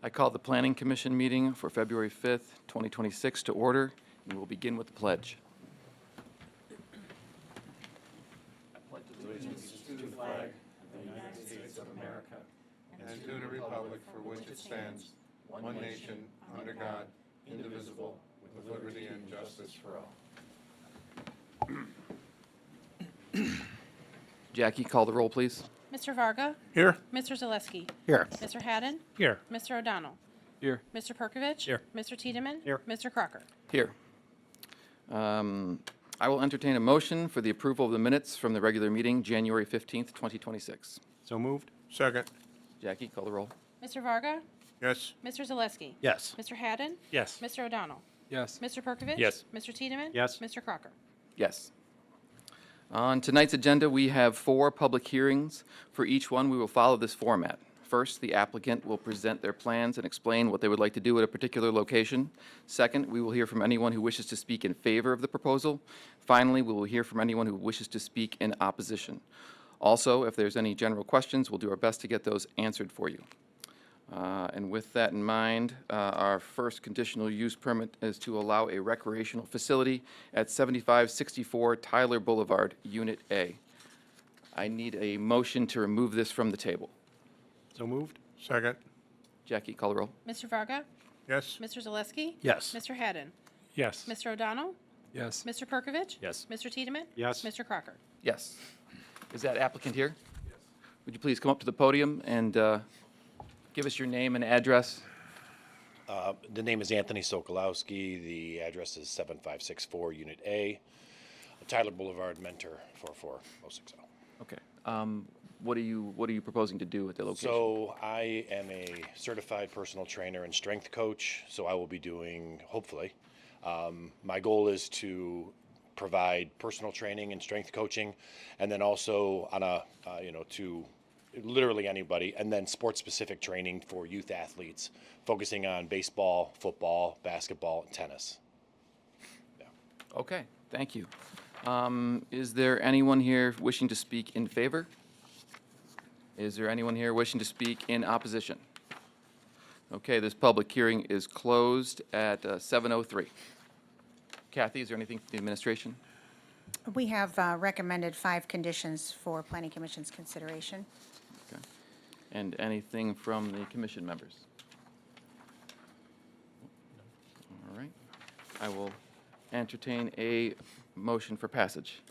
I call the Planning Commission meeting for February 5th, 2026 to order, and we'll begin with the pledge. And to the republic for which it stands, one nation, under God, indivisible, with liberty and justice for all. Jackie, call the roll, please. Mr. Varga? Here. Mr. Zaleski? Here. Mr. Haddon? Here. Mr. O'Donnell? Here. Mr. Perkovich? Here. Mr. Tiedemann? Here. Mr. Crocker? Here. I will entertain a motion for the approval of the minutes from the regular meeting, January 15th, 2026. So moved. Second. Jackie, call the roll. Mr. Varga? Yes. Mr. Zaleski? Yes. Mr. Haddon? Yes. Mr. O'Donnell? Yes. Mr. Perkovich? Yes. Mr. Tiedemann? Yes. Mr. Crocker? Yes. On tonight's agenda, we have 4 public hearings. For each one, we will follow this format. First, the applicant will present their plans and explain what they would like to do at a particular location. Second, we will hear from anyone who wishes to speak in favor of the proposal. Finally, we will hear from anyone who wishes to speak in opposition. Also, if there's any general questions, we'll do our best to get those answered for you. And with that in mind, our first conditional use permit is to allow a recreational facility at 7564 Tyler Boulevard, Unit A. I need a motion to remove this from the table. So moved. Second. Jackie, call the roll. Mr. Varga? Yes. Mr. Zaleski? Yes. Mr. Haddon? Yes. Mr. O'Donnell? Yes. Mr. Perkovich? Yes. Mr. Tiedemann? Yes. Mr. Crocker? Yes. Is that applicant here? Yes. Would you please come up to the podium and give us your name and address? The name is Anthony Sokolowski. The address is 7564 Unit A, Tyler Boulevard, Mentor 44060. Okay. What are you proposing to do at the location? So I am a certified personal trainer and strength coach, so I will be doing, hopefully, my goal is to provide personal training and strength coaching, and then also on a, to literally anybody, and then sports-specific training for youth athletes, focusing on baseball, football, basketball, and tennis. Yeah. Okay, thank you. Is there anyone here wishing to speak in favor? Is there anyone here wishing to speak in opposition? Okay, this public hearing is closed at 7:03. Kathy, is there anything from the administration? We have recommended 5 conditions for Planning Commission's consideration. Okay. And anything from the commission members? All right. I will entertain a motion for passage.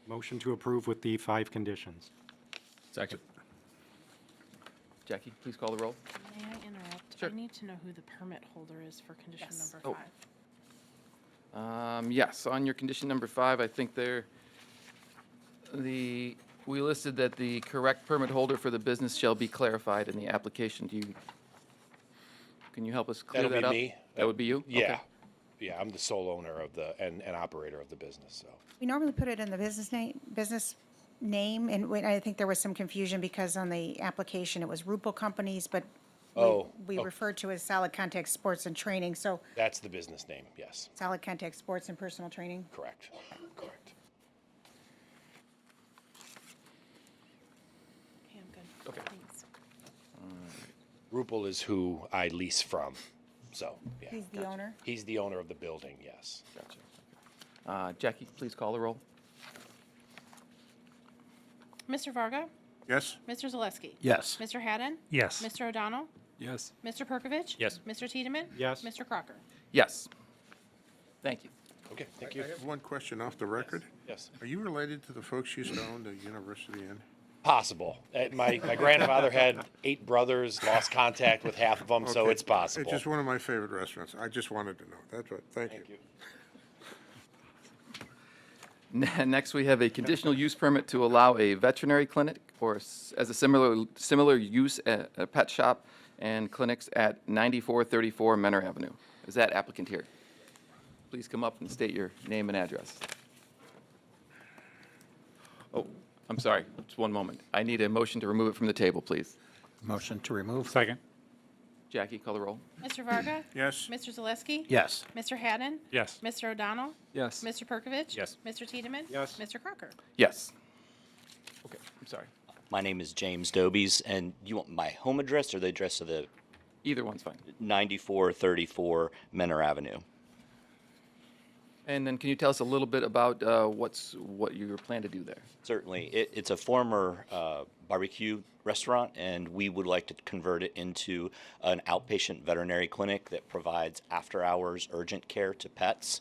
Motion to approve with the 5 conditions. Second. Jackie, please call the roll. May I interrupt? Sure. I need to know who the permit holder is for condition Yes. number 5. Yes, on your condition number 5, I think we listed that the correct permit holder for the business shall be clarified in the application. Can you help us clear That'll that be up? me. That would be you? Yeah. Okay. Yeah, I'm the sole owner of and operator of the business, so. We normally put it in the business name, and I think there was some confusion because on the application it was Rupel Companies, but we referred to as Solid Contact Sports and Training, so That's the business name, yes, Solid Contact Sports and Personal Training. correct, correct. Okay, I'm good. Okay. Thanks. Rupel is who I lease from, so, yeah. He's the owner. He's the owner of the building, yes. Gotcha. Jackie, please call the roll. Mr. Varga? Yes. Mr. Zaleski? Yes. Mr. Haddon? Yes. Mr. O'Donnell? Yes. Mr. Perkovich? Yes. Mr. Tiedemann? Yes. Mr. Crocker? Yes. Thank you. Okay, thank I you. have one question off the record. Yes. Are you related to the folks you used to own the University Inn? Possible. My grandfather had 8 brothers, lost contact with half of them, so Okay. it's possible. It's just one of my favorite restaurants. I just wanted to know. That's right. Thank you. Thank you. Next, we have a conditional use permit to allow a veterinary clinic as a similar use a pet shop and clinics at 9434 Menor Avenue. Is that applicant here? Please come up and state your name and address. Oh, I'm sorry, just one moment. I need a motion to remove it from the table, please. Motion to remove? Second. Jackie, call the roll. Mr. Varga? Yes. Mr. Zaleski? Yes. Mr. Haddon? Yes. Mr. O'Donnell? Yes. Mr. Perkovich? Yes. Mr. Tiedemann? Yes. Mr. Crocker? Yes. Okay, I'm sorry. My name is James Dobies, and you want my home address or the address of the Either one's fine. 9434 Menor Avenue. And then can you tell us a little bit about what you plan to do there? Certainly. It's a former barbecue restaurant, and we would like to convert it into an outpatient veterinary clinic that provides after-hours urgent care to pets,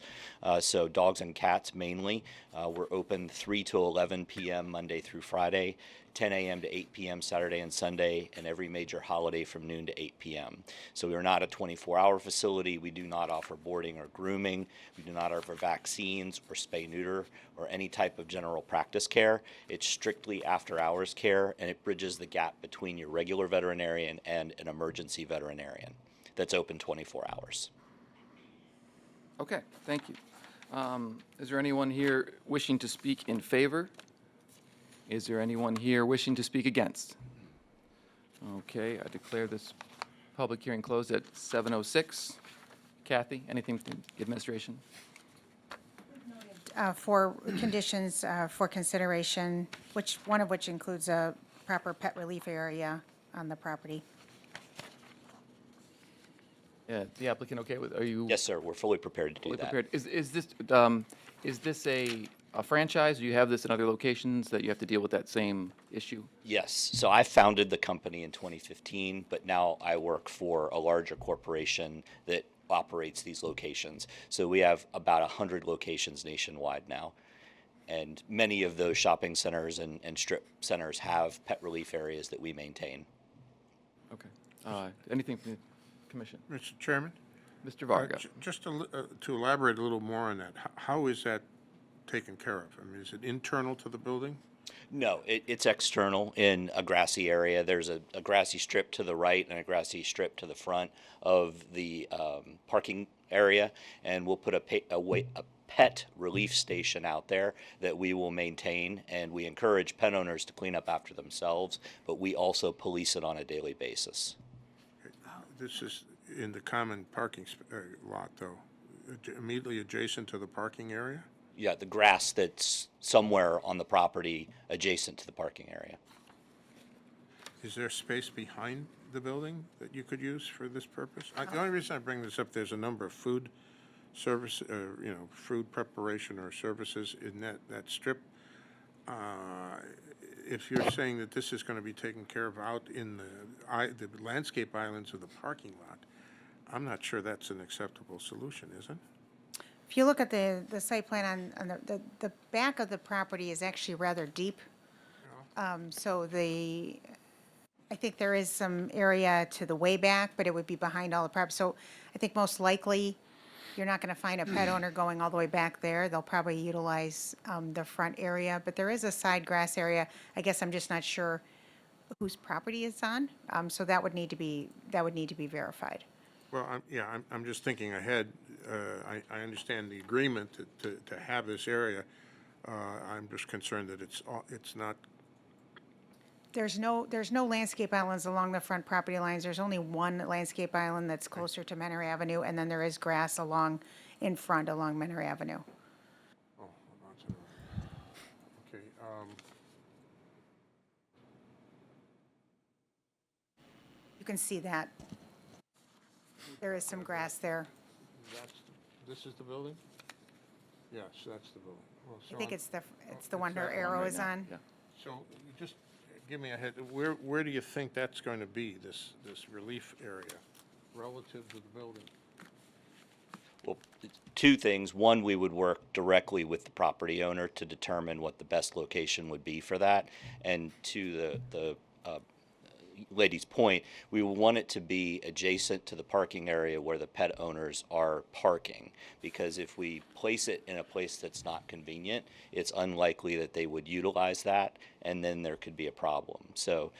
so dogs and cats mainly. We're open 3 to 11 p.m. Monday through Friday, 10 a.m. to 8 p.m. Saturday and Sunday, and every major holiday from noon to 8 p.m. So we are not a 24-hour facility. We do not offer boarding or grooming. We do not offer vaccines or spay-neuter or any type of general practice care. It's strictly after-hours care, and it bridges the gap between your regular veterinarian and an emergency veterinarian that's open 24 hours. Okay, thank you. Is there anyone here wishing to speak in favor? Is there anyone here wishing to speak against? Okay, I declare this public hearing closed at 7:06. Kathy, anything from the administration? For conditions for consideration, one of which includes a proper pet relief area on the property. Yeah, the applicant okay with, are you? Yes, sir. We're fully prepared to do fully that. prepared? Is this a franchise? Do you have this in other locations that you have to deal with that same issue? Yes. So I founded the company in 2015, but now I work for a larger corporation that operates these locations. So we have about 100 locations nationwide now. And many of those shopping centers and strip centers have pet relief areas that we maintain. Okay. Anything from the commission? Mr. Chairman? Mr. Varga? Just to elaborate a little more on that, how is that taken care of? I mean, is it internal to the building? No, it's external in a grassy area. There's a grassy strip to the right and a grassy strip to the front of the parking area, and we'll put a pet relief station out there that we will maintain, and we encourage pet owners to clean up after themselves, but we also police it on a daily basis. This is in the common parking lot, though, immediately adjacent to the parking area? Yeah, the grass that's somewhere on the property adjacent to the parking area. Is there space behind the building that you could use for this purpose? The only reason I bring this up, there's a number of food service, food preparation or services in that strip. If you're saying that this is going to be taken care of out in the landscape islands of the parking lot, I'm not sure that's an acceptable solution, is it? If you look at the site plan on the back of the property is actually rather deep. So I think there is some area to the way back, but it would be behind all the property. So I think most likely, you're not going to find a pet owner going all the way back there. They'll probably utilize the front area, but there is a side grass area. I guess I'm just not sure whose property it's on. So that would need to be verified. Well, I'm just thinking ahead. I understand the agreement to have this area. I'm just concerned that it's not. There's no landscape islands along the front property lines. There's only one landscape island that's closer to Menor Avenue, and then there is grass in front along Menor Avenue. Oh, okay. You can see that. There is some grass there. This is the building? Yes, that's the building. Well, I so think I'm- it's the one her arrow is on. Yeah. So just give me a head, where do you think that's going to be, this relief area, relative to the building? Well, two things. One, we would work directly with the property owner to determine what the best location would be for that. And to the lady's point, we want it to be adjacent to the parking area where the pet owners are parking. Because if we place it in a place that's not convenient, it's unlikely that they would utilize that, and then there could be a problem. So,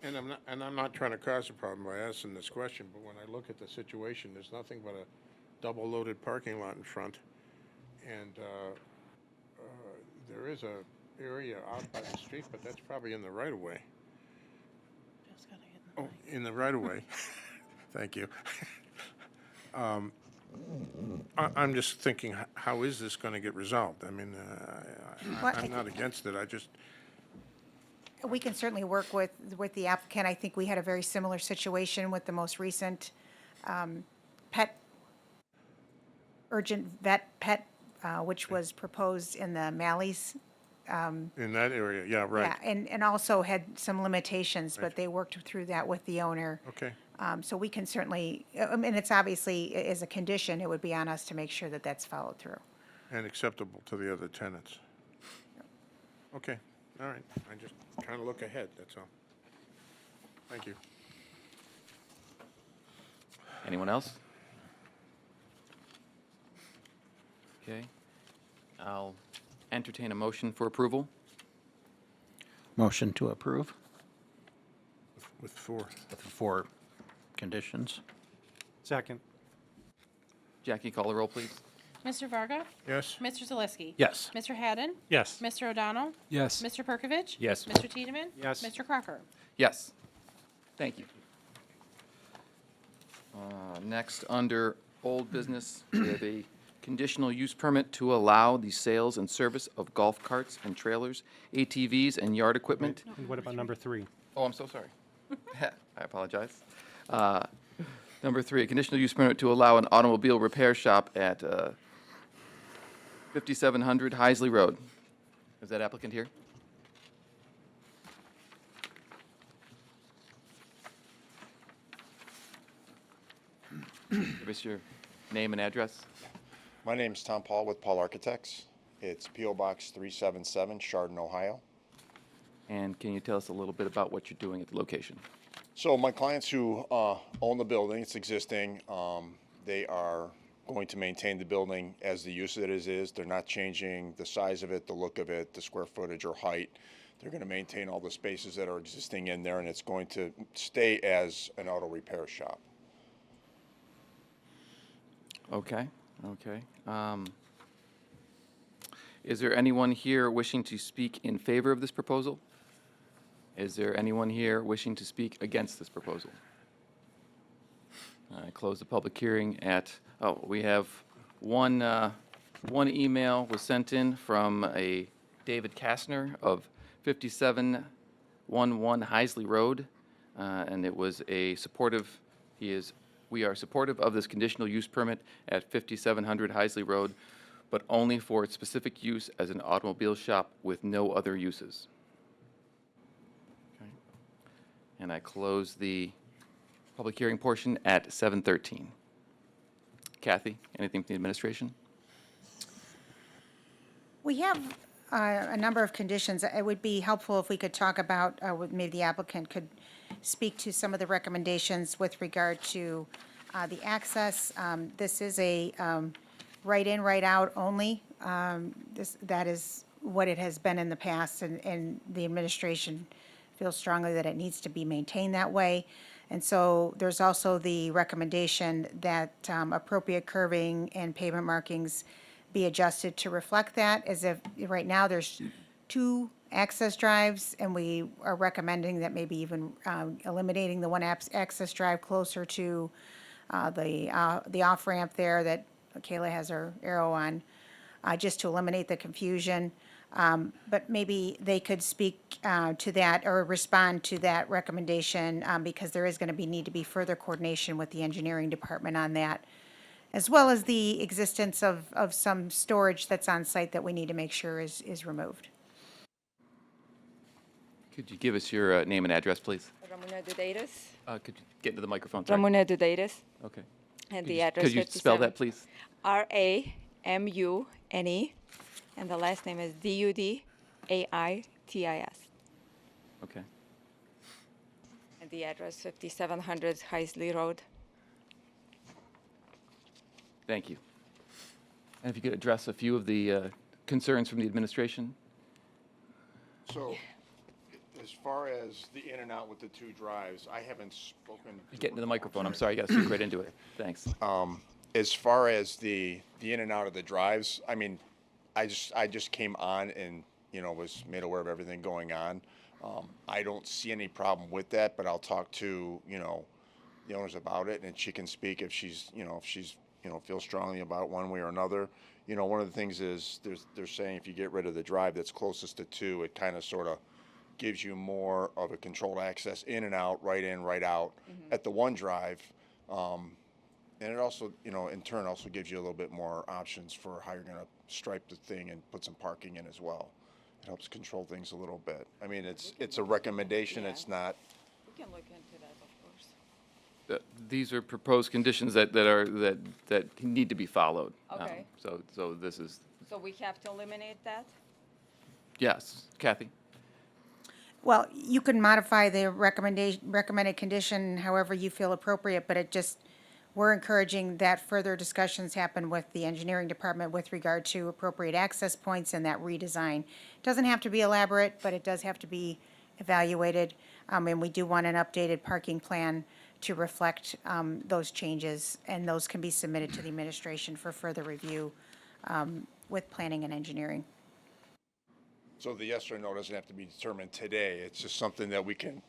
And I'm not trying to cause a problem by asking this question, but when I look at the situation, there's nothing but a double-loaded parking lot in front, and there is a area out by the street, but that's probably in the right-of-way. Oh, in the right-of-way. Thank you. I'm just thinking, how is this going to get resolved? I mean, Well, I'm not against it. I just, We can certainly work with the applicant. I think we had a very similar situation with the most recent pet, urgent vet pet, which was proposed in the Malleys. In that area, yeah, right. Yeah, and also had some limitations, but they worked through that with the owner. Okay, So we can certainly, and it's obviously, as a condition, it would be on us to make sure that that's followed through. and acceptable to the other tenants. Okay, all right. I just trying to look ahead, that's all. Thank you. Anyone else? Okay. I'll entertain a motion for approval. Motion to approve With 4. with 4 conditions. Second. Jackie, call the roll, please. Mr. Varga? Yes? Mr. Zalisky. Yes. Mr. Haddon? Yes. Mr. O'Donnell? Yes. Mr. Perkovich? Yes. Mr. Tiedemann? Yes. Mr. Crocker? Yes. Thank you. Next, under old business, we have a conditional use permit to allow the sales and service of golf carts and trailers, ATVs, and yard equipment. And what about number 3? Oh, I'm so sorry. I apologize. Number 3, a conditional use permit to allow an automobile repair shop at 5700 Heisley Road. Is that applicant here? Give us your name and address. My name's Tom Paul with Paul Architects. It's P.O. Box 377, Chardon, Ohio. And can you tell us a little bit about what you're doing at the location? So my clients who own the building, it's existing, they are going to maintain the building as the use of it is. They're not changing the size of it, the look of it, the square footage or height. They're going to maintain all the spaces that are existing in there, and it's going to stay as an auto repair shop. Okay, okay. Is there anyone here wishing to speak in favor of this proposal? Is there anyone here wishing to speak against this proposal? I close the public hearing at, we have one email was sent in from a David Kastner of 5711 Heisley Road, and it was a supportive, we are supportive of this conditional use permit at 5700 Heisley Road, but only for its specific use as an automobile shop with no other uses. Okay. And I close the public hearing portion at 7:13. Kathy, anything from the administration? We have a number of conditions. It would be helpful if we could talk about, maybe the applicant could speak to some of the recommendations with regard to the access. This is a right-in, right-out only. That is what it has been in the past, and the administration feels strongly that it needs to be maintained that way. And so there's also the recommendation that appropriate curving and pavement markings be adjusted to reflect that, as if, right now, there's 2 access drives, and we are recommending that maybe even eliminating the one access drive closer to the off-ramp there that Kayla has her arrow on, just to eliminate the confusion. But maybe they could speak to that or respond to that recommendation, because there is going to need to be further coordination with the engineering department on that, as well as the existence of some storage that's on site that we need to make sure is removed. Could you give us your name and address, please? Ramona Dudeiras. Could you get into the microphone? Sorry. Ramona Dudeiras. Okay. And Could the you- address Could you spell 57. that, please? Ramune. And the last name is Dudaitis. Okay. And the address 5700 Heisley Road. Thank you. And if you could address a few of the concerns from the administration? So, as far as the in and out with the 2 drives, I haven't spoken. Get into the microphone. I'm sorry, you got to speak right into it. Thanks. As far as the in and out of the drives, I mean, I just came on and, was made aware of everything going on. I don't see any problem with that, but I'll talk to, the owners about it, and she can speak if she's feels strongly about it one way or another. One of the things is they're saying if you get rid of the drive that's closest to 2, it kind of sort of gives you more of a controlled access in and out, right in, right out at the one drive. And it also, you know, in turn also gives you a little bit more options for how you're going to stripe the thing and put some parking in as well. It helps control things a little bit. I mean, it's a recommendation. It's not. We can look into that, of course. These are proposed conditions that need to be followed. Okay. So this is, So we have to eliminate that? yes. Kathy? Well, you can modify the recommended condition however you feel appropriate, but we're encouraging that further discussions happen with the engineering department with regard to appropriate access points and that redesign. It doesn't have to be elaborate, but it does have to be evaluated. And we do want an updated parking plan to reflect those changes, and those can be submitted to the administration for further review with planning and engineering. So the yes or no doesn't have to be determined today. It's just something that we can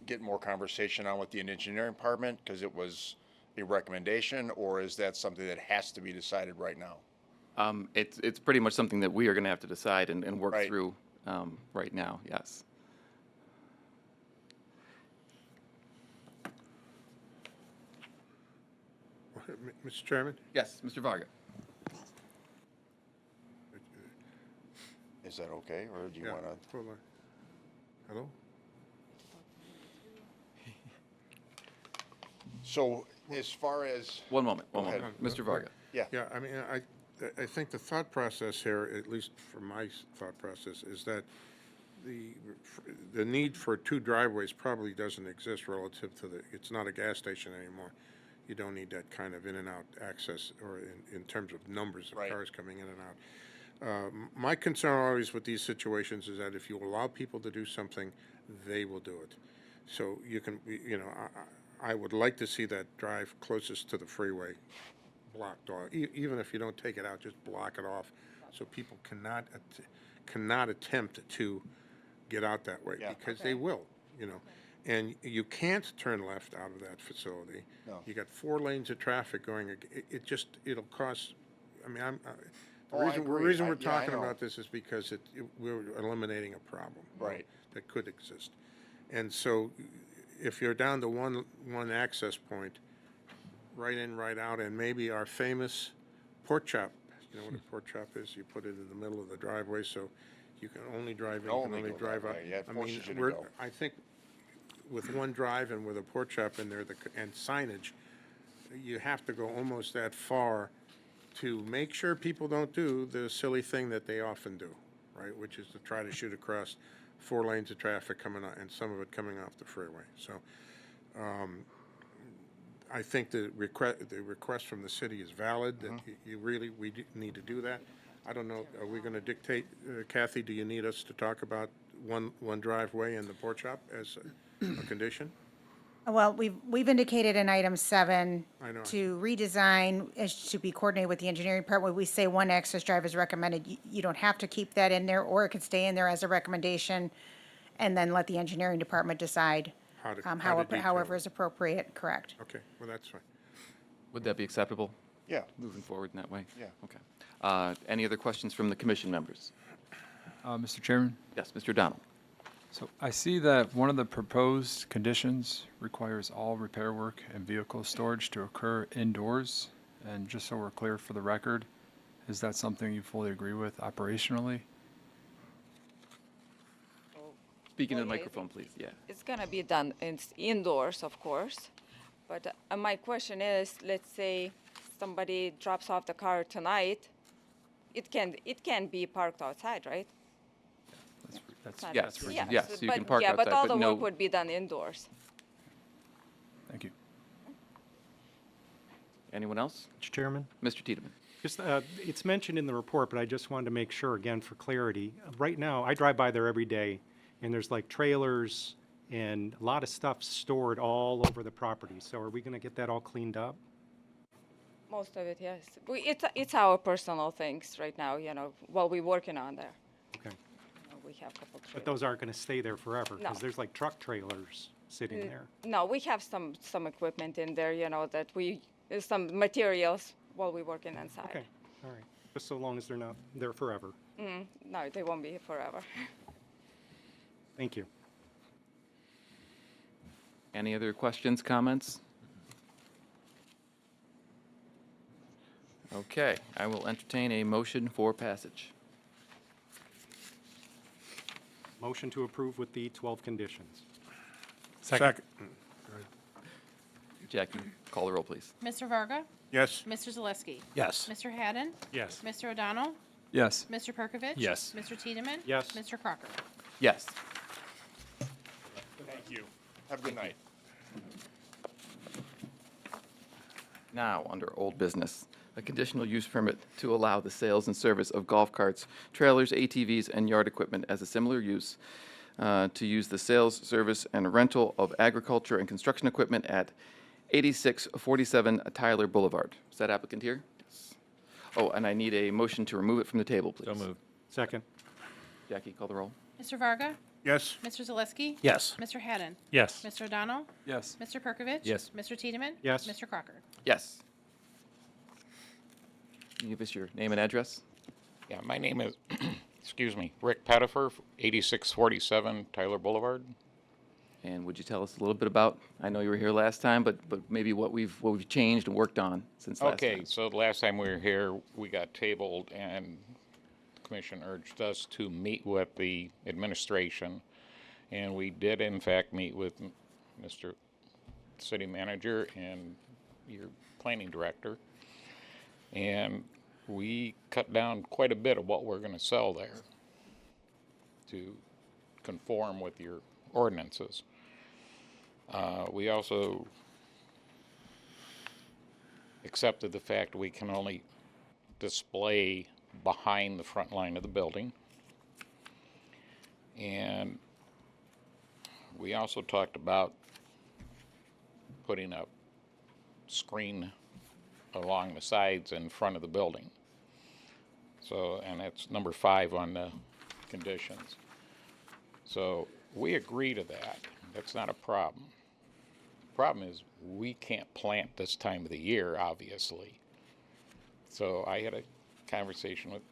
get more conversation on with the engineering department because it was a recommendation, or is that something that has to be decided right now? It's pretty much something that we are going to have to decide and work Right. through right now, yes. Mr. Chairman? Yes, Mr. Varga? Is that okay, or do you Yeah, want to? hold on. Hello? So as far as, One moment, Go ahead. Mr. Varga? yeah, Yeah, I mean, I think the thought process here, at least from my thought process, is that the need for two driveways probably doesn't exist relative to it's not a gas station anymore. You don't need that kind of in and out access, or in terms of numbers of Right. cars coming in and out. My concern always with these situations is that if you allow people to do something, they will do it. So you can, you know, I would like to see that drive closest to the freeway blocked off. Even if you don't take it out, just block it off, so people cannot attempt to get out that way, Yeah. because they will, you know. And you can't turn left out of that facility. No. You got 4 lanes of traffic going. It'll cost. I mean, the Oh, I reason agree. we're Yeah, I talking know. about this is because we're eliminating a problem, Right. that could exist. And so, if you're down to one access point, right in, right out, and maybe our famous pork chop. You know what a pork chop is? You put it in the middle of the driveway, so you can only drive in, you can Only only go drive that out. way. Yeah, it I forces mean, you to go. I think with one drive and with a pork chop in there, and signage, you have to go almost that far to make sure people don't do the silly thing that they often do, right? Which is to try to shoot across 4 lanes of traffic coming out, and some of it coming off the freeway. So, I think the request from the city is valid, that we need to do that. I don't know, are we going to dictate, Kathy, do you need us to talk about one driveway and the pork chop as a condition? Well, we've indicated in item 7 I know. to redesign is to be coordinated with the engineering department. We say one access drive is recommended. You don't have to keep that in there, or it could stay in there as a recommendation, and then let the engineering department decide How to detail however it. is appropriate, correct? Okay, well, that's fine. Would that be acceptable, Yeah. moving forward in that way? Yeah. Okay. Any other questions from the commission members? Mr. Chairman, Yes, Mr. Donald? so I see that one of the proposed conditions requires all repair work and vehicle storage to occur indoors. And just so we're clear for the record, is that something you fully agree with operationally? Speaking to the Well, yeah, microphone, please, yeah. It's gonna be done indoors, of course. But my question is, let's say somebody drops off the car tonight, it can be parked outside, right? That's, Not- Yes, yes, yes, you can park yeah, but outside, all but the no- work would be done indoors. thank you. Anyone else? Mr. Chairman? Mr. Tiedemann? Just, it's mentioned in the report, but I just wanted to make sure, again, for clarity. Right now, I drive by there every day, and there's like trailers and a lot of stuff stored all over the property. So are we going to get that all cleaned up? Most of it, yes. It's our personal things right now, while we're working on there. Okay. We have a couple But trailers. those aren't going to stay there forever? No. Because there's like truck trailers sitting there. No, we have some equipment in there, that some materials while we're working inside. Okay, all right. Just so long as they're not there forever. No, they won't be forever. Thank you. Any other questions, comments? Okay, I will entertain a motion for passage. Motion to approve with the 12 conditions. Second. Jackie, call the roll, please. Mr. Varga, Yes. Mr. Zalisky, Yes. Mr. Haddon, Yes. Mr. O'Donnell, Yes. Mr. Perkovich. Yes. Mr. Tiedemann. Yes. Mr. Crocker. Yes. Thank you. Have a good night. Now, under old business, a conditional use permit to allow the sales and service of golf carts, trailers, ATVs, and yard equipment as a similar use, to use the sales, service, and rental of agriculture and construction equipment at 8647 Tyler Boulevard. Is that applicant here? Yes. Oh, and I need a motion to remove it from the table, please. So moved. Second. Jackie, call the roll. Mr. Varga, Yes. Mr. Zalisky. Yes. Mr. Haddon, Yes. Mr. O'Donnell, Yes. Mr. Perkovich. Yes. Mr. Tiedemann. Yes. Mr. Crocker. Yes. Can you give us your name and address? Yeah, my name is, excuse me, Rick Pettifer, 8647 Tyler Boulevard. And would you tell us a little bit about, I know you were here last time, but maybe what we've changed and worked on since last time? Okay, so the last time we were here, we got tabled and the commission urged us to meet with the administration. And we did in fact meet with Mr. City Manager and your planning director. And we cut down quite a bit of what we're going to sell there to conform with your ordinances. We also accepted the fact we can only display behind the front line of the building. And we also talked about putting up screen along the sides in front of the building. So, and that's number 5 on the conditions. So we agree to that. That's not a problem. The problem is we can't plant this time of the year, obviously. So I had a conversation with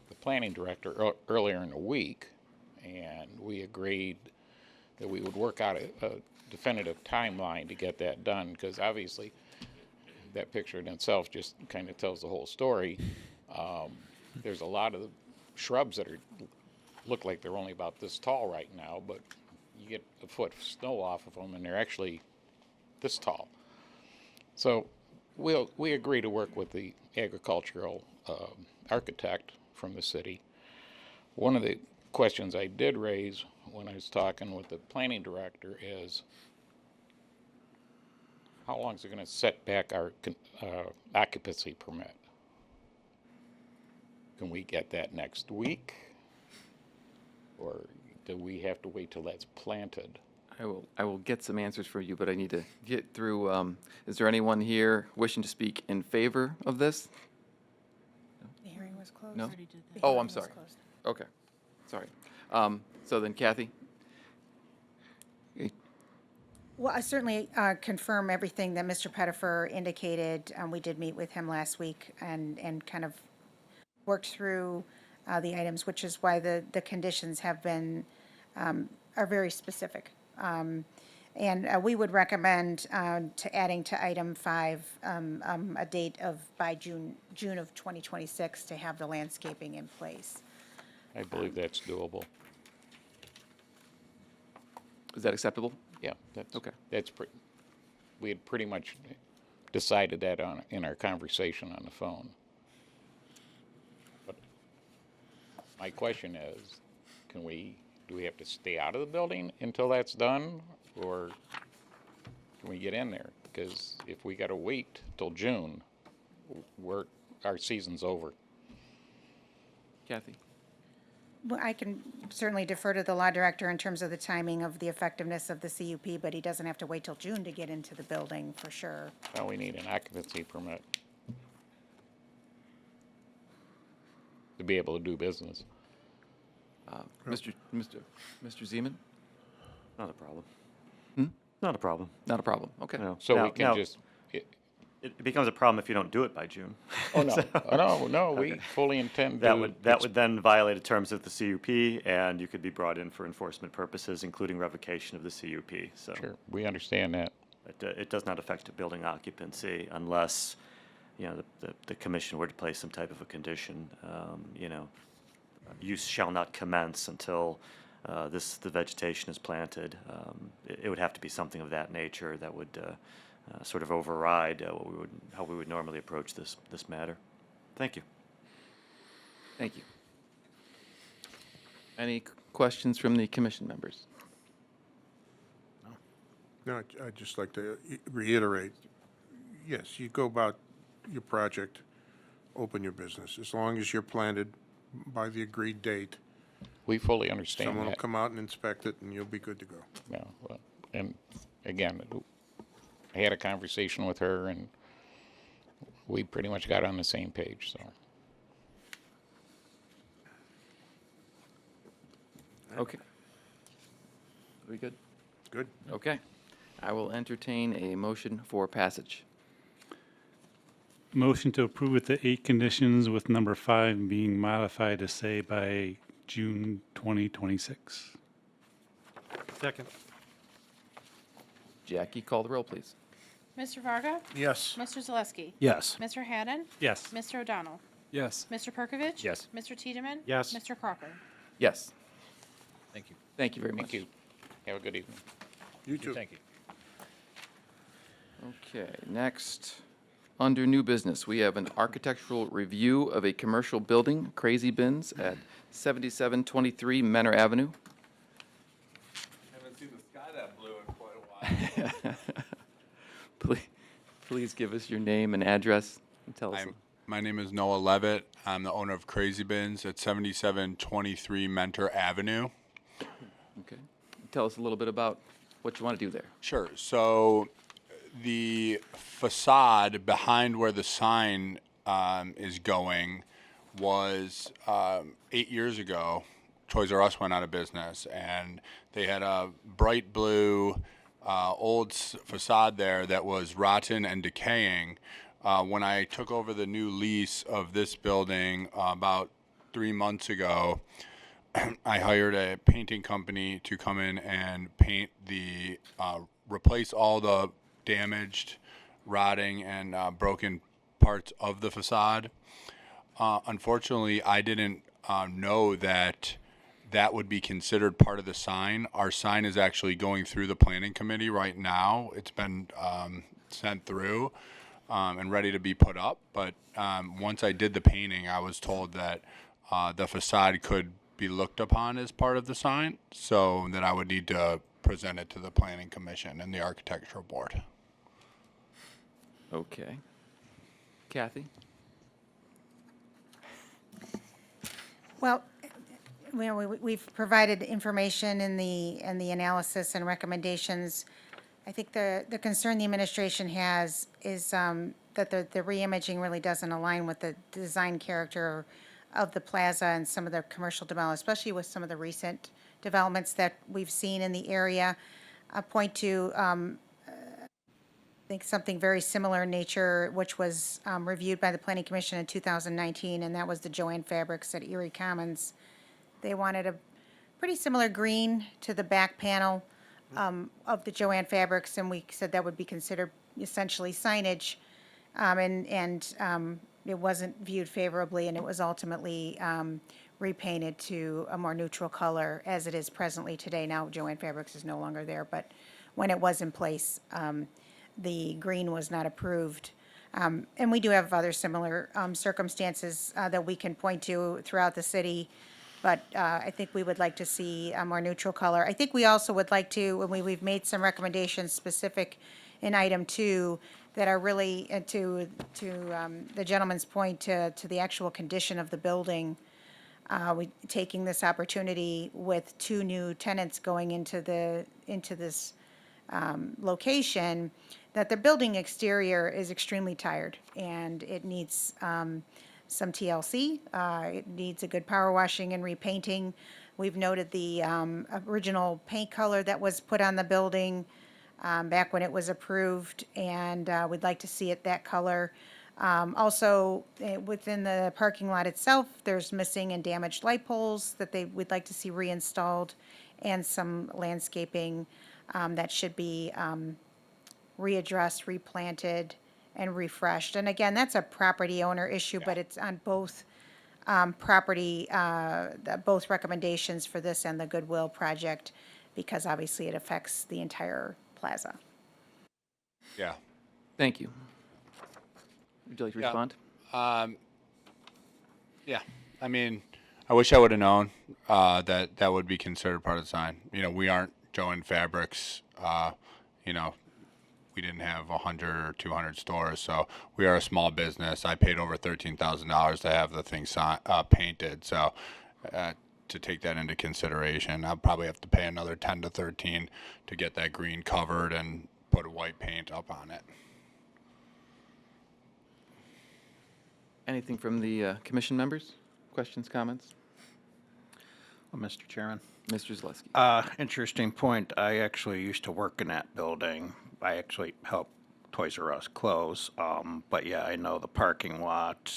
the planning director earlier in the week, and we agreed that we would work out a definitive timeline to get that done, because obviously that picture in itself just kind of tells the whole story. There's a lot of shrubs that look like they're only about this tall right now, but you get a foot of snow off of them and they're actually this tall. So we agree to work with the agricultural architect from the city. One of the questions I did raise when I was talking with the planning director is, how long is it going to set back our occupancy permit? Can we get that next week? Or do we have to wait till that's planted? I will get some answers for you, but I need to get through, is there anyone here wishing to speak in favor of this? The hearing was closed. No? The Oh, hearing I'm was sorry. closed. Okay, sorry. So then Kathy? Well, I certainly confirm everything that Mr. Pettifer indicated. We did meet with him last week and kind of worked through the items, which is why the conditions have been, are very specific. And we would recommend to adding to item 5, a date of by June of 2026 to have the landscaping in place. I believe that's doable. Is that acceptable? Yeah, that's Okay. We had pretty much decided that in our conversation on the phone. But my question is, do we have to stay out of the building until that's done, or can we get in there? Because if we got to wait till June, our season's over. Kathy? Well, I can certainly defer to the law director in terms of the timing of the effectiveness of the CUP, but he doesn't have to wait till June to get into the building, for sure. Well, we need an occupancy permit to be able to do business. Mr. Zeman? Not a problem. Not a problem. Not a problem, okay. No. So Now- we can now- just, It becomes a problem if you don't do it by June. Oh, no. No, we fully intend to. That would then violate the terms of the CUP, and you could be brought in for enforcement purposes, including revocation of the CUP. So Sure, we understand that. it does not affect a building occupancy unless, the commission were to place some type of a condition, use shall not commence until the vegetation is planted. It would have to be something of that nature that would sort of override how we would normally approach this matter. Thank you. Thank you. Any questions from the commission members? No, I'd just like to reiterate, yes, you go about your project, open your business. As long as you're planted by the agreed date, We fully understand someone will that. come out and inspect it, and you'll be good to go. Yeah, well, and again, I had a conversation with her, and we pretty much got on the same page, so. Okay. Are we good? Good. Okay. I will entertain a motion for passage. Motion to approve with the 8 conditions, with number 5 being modified to say by June 2026. Second. Jackie, call the roll, please. Mr. Varga? Yes. Mr. Zaneski? Yes. Mr. Haddon? Yes. Mr. O'Donnell? Yes. Mr. Perkovich? Yes. Mr. Tiedemann? Yes. Mr. Crocker? Yes. Thank you. Thank you very much. Thank you. Have a good evening. You too. Thank you. Okay, next, under new business, we have an architectural review of a commercial building, Crazy Bins, at 7723 Menor Avenue. Haven't seen the sky that blue in quite a while. Please give us your name and address and tell us. My name is Noah Levitt. I'm the owner of Crazy Bins at 7723 Mentor Avenue. Okay. Tell us a little bit about what you want to do there. Sure. So the facade behind where the sign is going was 8 years ago. Toys R Us went out of business, and they had a bright blue old facade there that was rotten and decaying. When I took over the new lease of this building about 3 months ago, I hired a painting company to come in and paint replace all the damaged, rotting, and broken parts of the facade. Unfortunately, I didn't know that would be considered part of the sign. Our sign is actually going through the planning committee right now. It's been sent through and ready to be put up. But once I did the painting, I was told that the facade could be looked upon as part of the sign, so that I would need to present it to the planning commission and the architectural board. Okay. Kathy? Well, we've provided information in the analysis and recommendations. I think the concern the administration has is that the reimaging really doesn't align with the design character of the plaza and some of the commercial development, especially with some of the recent developments that we've seen in the area. I point to, I think, something very similar in nature, which was reviewed by the Planning Commission in 2019, and that was the Joanne Fabrics at Erie Commons. They wanted a pretty similar green to the back panel of the Joanne Fabrics, and we said that would be considered essentially signage. It wasn't viewed favorably, and it was ultimately repainted to a more neutral color as it is presently today. Now Joanne Fabrics is no longer there, but when it was in place, the green was not approved. And we do have other similar circumstances that we can point to throughout the city, but I think we would like to see a more neutral color. I think we also would like to, when we've made some recommendations specific in item 2 that are really to the gentleman's point to the actual condition of the building. Taking this opportunity with 2 new tenants going into this location, that the building exterior is extremely tired and it needs some TLC. It needs a good power washing and repainting. We've noted the original paint color that was put on the building back when it was approved, and we'd like to see it that color. Also, within the parking lot itself, there's missing and damaged light poles that they would like to see reinstalled, and some landscaping that should be readdressed, replanted, and refreshed. And again, that's a property owner issue, but it's on both both recommendations for this and the Goodwill project, because obviously it affects the entire plaza. Yeah. Thank you. Would you like to Yeah. respond? Yeah. I mean, I wish I would have known that that would be considered part of the sign. You know, we aren't Joann Fabrics. You know, we didn't have 100 or 200 stores, so we are a small business. I paid over $13,000 to have the thing painted, so to take that into consideration, I'll probably have to pay another 10 to 13 to get that green covered and put a white paint up on it. Anything from the commission members? Questions, comments? Well, Mr. Chairman. Mr. Zaleski. Interesting point. I actually used to work in that building. I actually helped Toys R Us close. But yeah, I know the parking lot.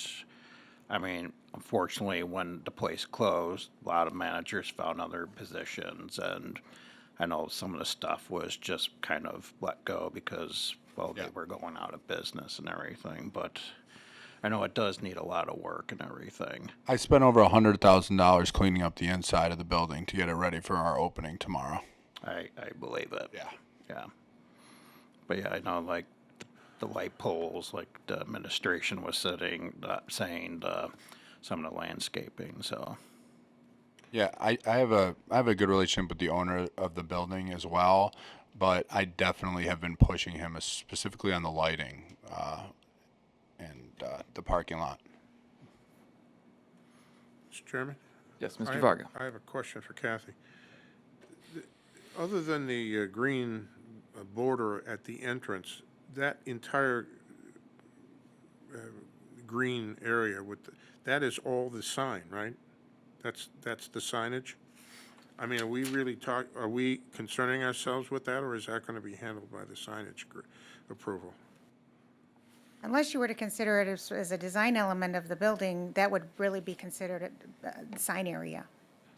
I mean, unfortunately, when the place closed, a lot of managers found other positions, and I know some of the stuff was just kind of let go because, well, they were going out of business and everything. But I know it does need a lot of work and everything. I spent over $100,000 cleaning up the inside of the building to get it ready for our opening tomorrow. I believe it. Yeah. Yeah. But yeah, I know like the light poles, like the administration was saying some of the landscaping, so. Yeah, I have a good relationship with the owner of the building as well, but I definitely have been pushing him specifically on the lighting and the parking lot. Mr. Chairman? Yes, I Mr. have- Varga. I have a question for Kathy. Other than the green border at the entrance, that entire green area that is all the sign, right? That's the signage? I mean, are we concerning ourselves with that, or is that going to be handled by the signage approval? Unless you were to consider it as a design element of the building, that would really be considered a sign area.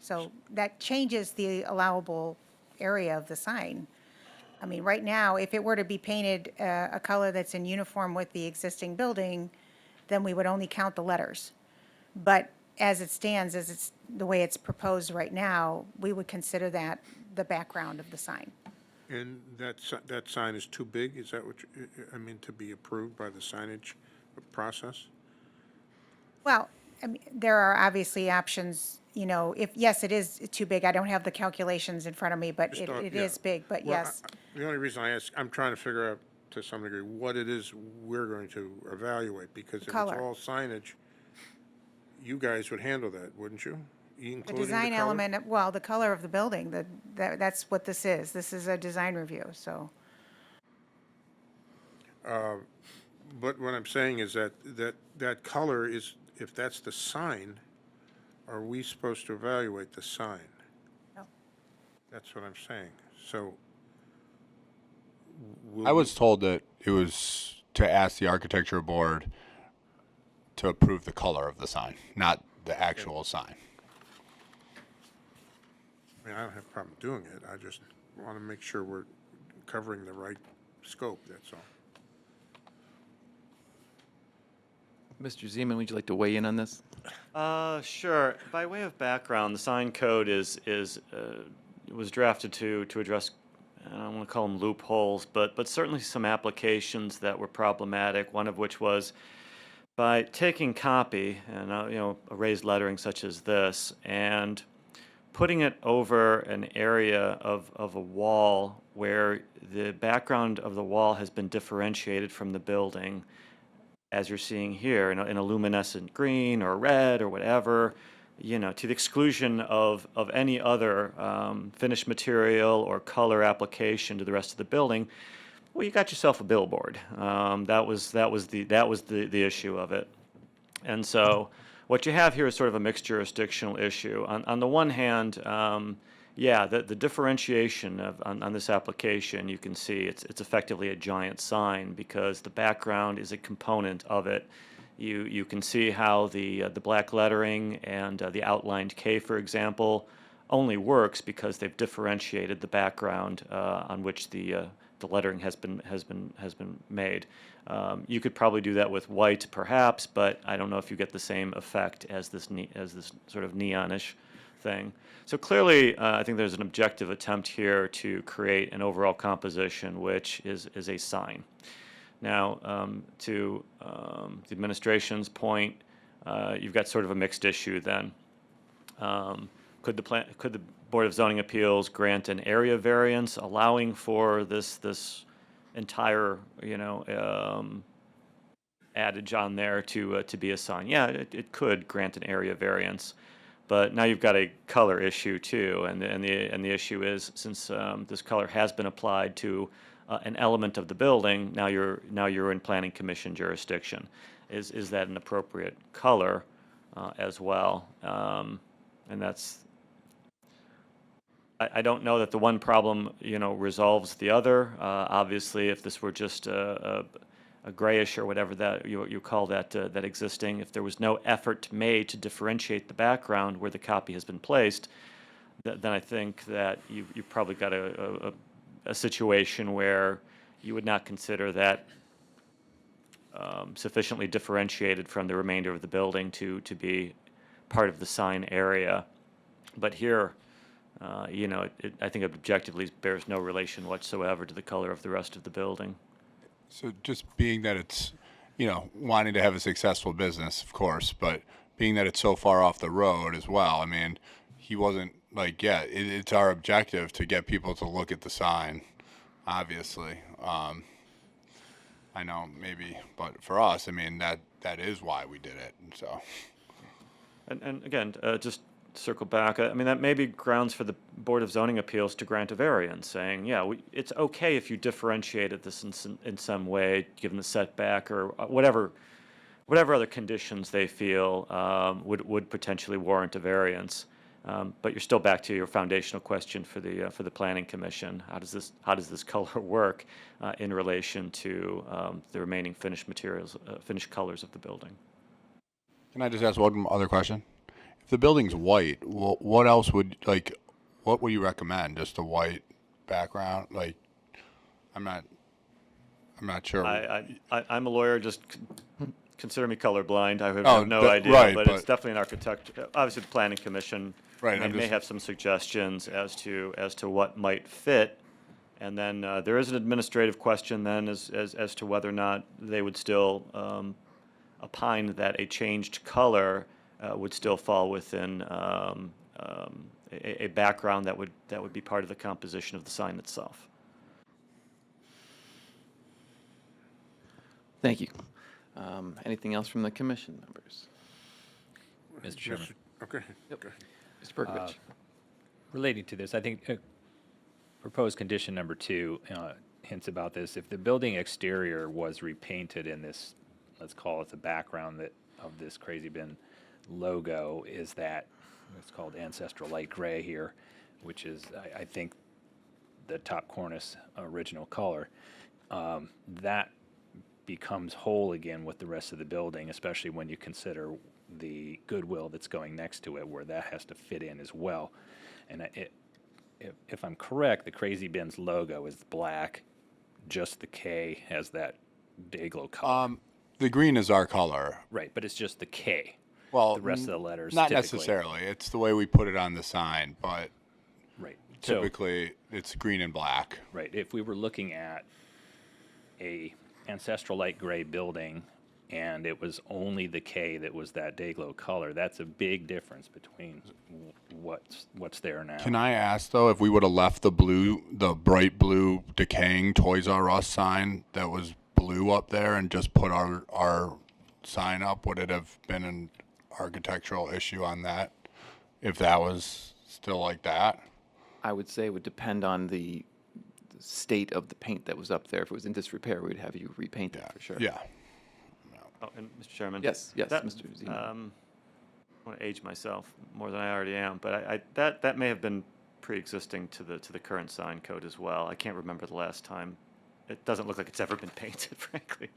So that changes the allowable area of the sign. I mean, right now, if it were to be painted a color that's in uniform with the existing building, then we would only count the letters. But as it stands, the way it's proposed right now, we would consider that the background of the sign. And that sign is too big? Is that what, I mean, to be approved by the signage process? Well, I mean, there are obviously options, you know, yes, it is too big. I don't have the calculations in front of me, but it is big, but Well, yes. The only reason I ask, I'm trying to figure out to some degree what it is we're going to evaluate, because if it's Color. all signage, you guys would handle that, wouldn't you? The Including design color? element, well, the color of the building, that's what this is. This is a design review, so. But what I'm saying is that color is, if that's the sign, are we supposed to evaluate the sign? No. That's what I'm saying. So. I was told that it was to ask the architecture board to approve the color of the sign, not the actual sign. I mean, I don't have a problem doing it. I just want to make sure we're covering the right scope, that's all. Mr. Zeman, would you like to weigh in on this? Sure. By way of background, the sign code was drafted to address, I don't want to call them loopholes, but certainly some applications that were problematic, one of which was by taking copy and a raised lettering such as this and putting it over an area of a wall where the background of the wall has been differentiated from the building, as you're seeing here, in a luminescent green or red or whatever, to the exclusion of any other finished material or color application to the rest of the building. Well, you got yourself a billboard. That was the issue of it. And so what you have here is sort of a mixed jurisdictional issue. On the one hand, Yeah, the differentiation on this application, you can see it's effectively a giant sign because the background is a component of it. You can see how the black lettering and the outlined K, for example, only works because they've differentiated the background on which the lettering has been made. You could probably do that with white, perhaps, but I don't know if you get the same effect as this sort of neonish thing. So clearly, I think there's an objective attempt here to create an overall composition which is a sign. Now, to the administration's point, you've got sort of a mixed issue then. Could the Board of Zoning Appeals grant an area variance allowing for this entire, adage on there to be a sign? Yeah, it could grant an area variance, but now you've got a color issue too, and the issue is since this color has been applied to an element of the building, now you're in Planning Commission jurisdiction. Is that an appropriate color as well? And that's. I don't know that the one problem, resolves the other. Obviously, if this were just a grayish or whatever that you call that existing, if there was no effort made to differentiate the background where the copy has been placed, then I think that you've probably got a situation where you would not consider that sufficiently differentiated from the remainder of the building to be part of the sign area. But here, I think it objectively bears no relation whatsoever to the color of the rest of the building. So just being that it's, wanting to have a successful business, of course, but being that it's so far off the road as well, I mean, he wasn't like, it's our objective to get people to look at the sign, obviously. I know maybe, but for us, I mean, that is why we did it, and so. And again, just circle back, I mean, that may be grounds for the Board of Zoning Appeals to grant a variance, saying, it's okay if you differentiated this in some way, given the setback or whatever other conditions they feel would potentially warrant a variance. But you're still back to your foundational question for the Planning Commission. How does this color work in relation to the remaining finished materials, finished colors of the building? Can I just ask one other question? If the building's white, what else what would you recommend? Just a white background? Like, I'm not sure. I'm a lawyer, just consider me colorblind. I have no that- idea, right, but it's definitely an architect. Obviously, the Planning Commission may have some suggestions as to what might fit. And then there is an administrative question then as to whether or not they would still opine that a changed color would still fall within a background that would be part of the composition of the sign itself. Thank you. Anything else from the commission members? Mr. Chairman. Okay. Yep. Mr. Berkovich. Relating to this, I think proposed condition number 2 hints about this. If the building exterior was repainted in this, let's call it the background of this Crazy Bin logo, is that it's called ancestral light gray here, which is I think the top cornice original color. That becomes whole again with the rest of the building, especially when you consider the Goodwill that's going next to it, where that has to fit in as well. And if I'm correct, the Crazy Bin's logo is black, just the K has that Dayglow color. The green is our color. Right, but it's just the K. Well, the rest of the letters not typically. necessarily. It's the way we put it on the sign, but right. Typically it's green and black. Right. If we were looking at a ancestral light gray building and it was only the K that was that Dayglow color, that's a big difference between what's there now. Can I ask though, if we would have left the bright blue decaying Toys R Us sign that was blue up there and just put our sign up, would it have been an architectural issue on that if that was still like that? I would say it would depend on the state of the paint that was up there. If it was in disrepair, we'd have you repaint it for sure. Yeah. Oh, and Mr. Chairman? Yes, Mr. Zeno. I want to age myself more than I already am, but that may have been pre-existing to the current sign code as well. I can't remember the last time. It doesn't look like it's ever been painted, frankly.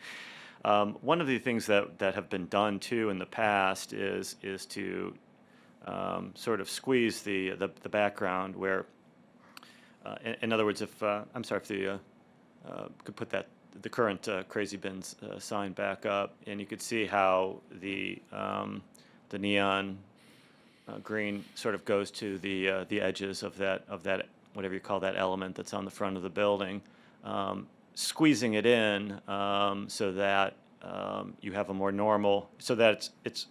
One of the things that have been done too in the past is to sort of squeeze the background where, in other words, if I'm sorry, if the could put the current Crazy Bins sign back up, and you could see how the neon green sort of goes to the edges of that whatever you call that element that's on the front of the building, squeezing it in so that you have a more normal, so that it's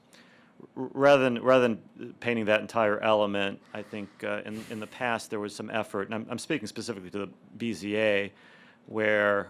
rather than painting that entire element. I think in the past there was some effort, and I'm speaking specifically to the BZA, where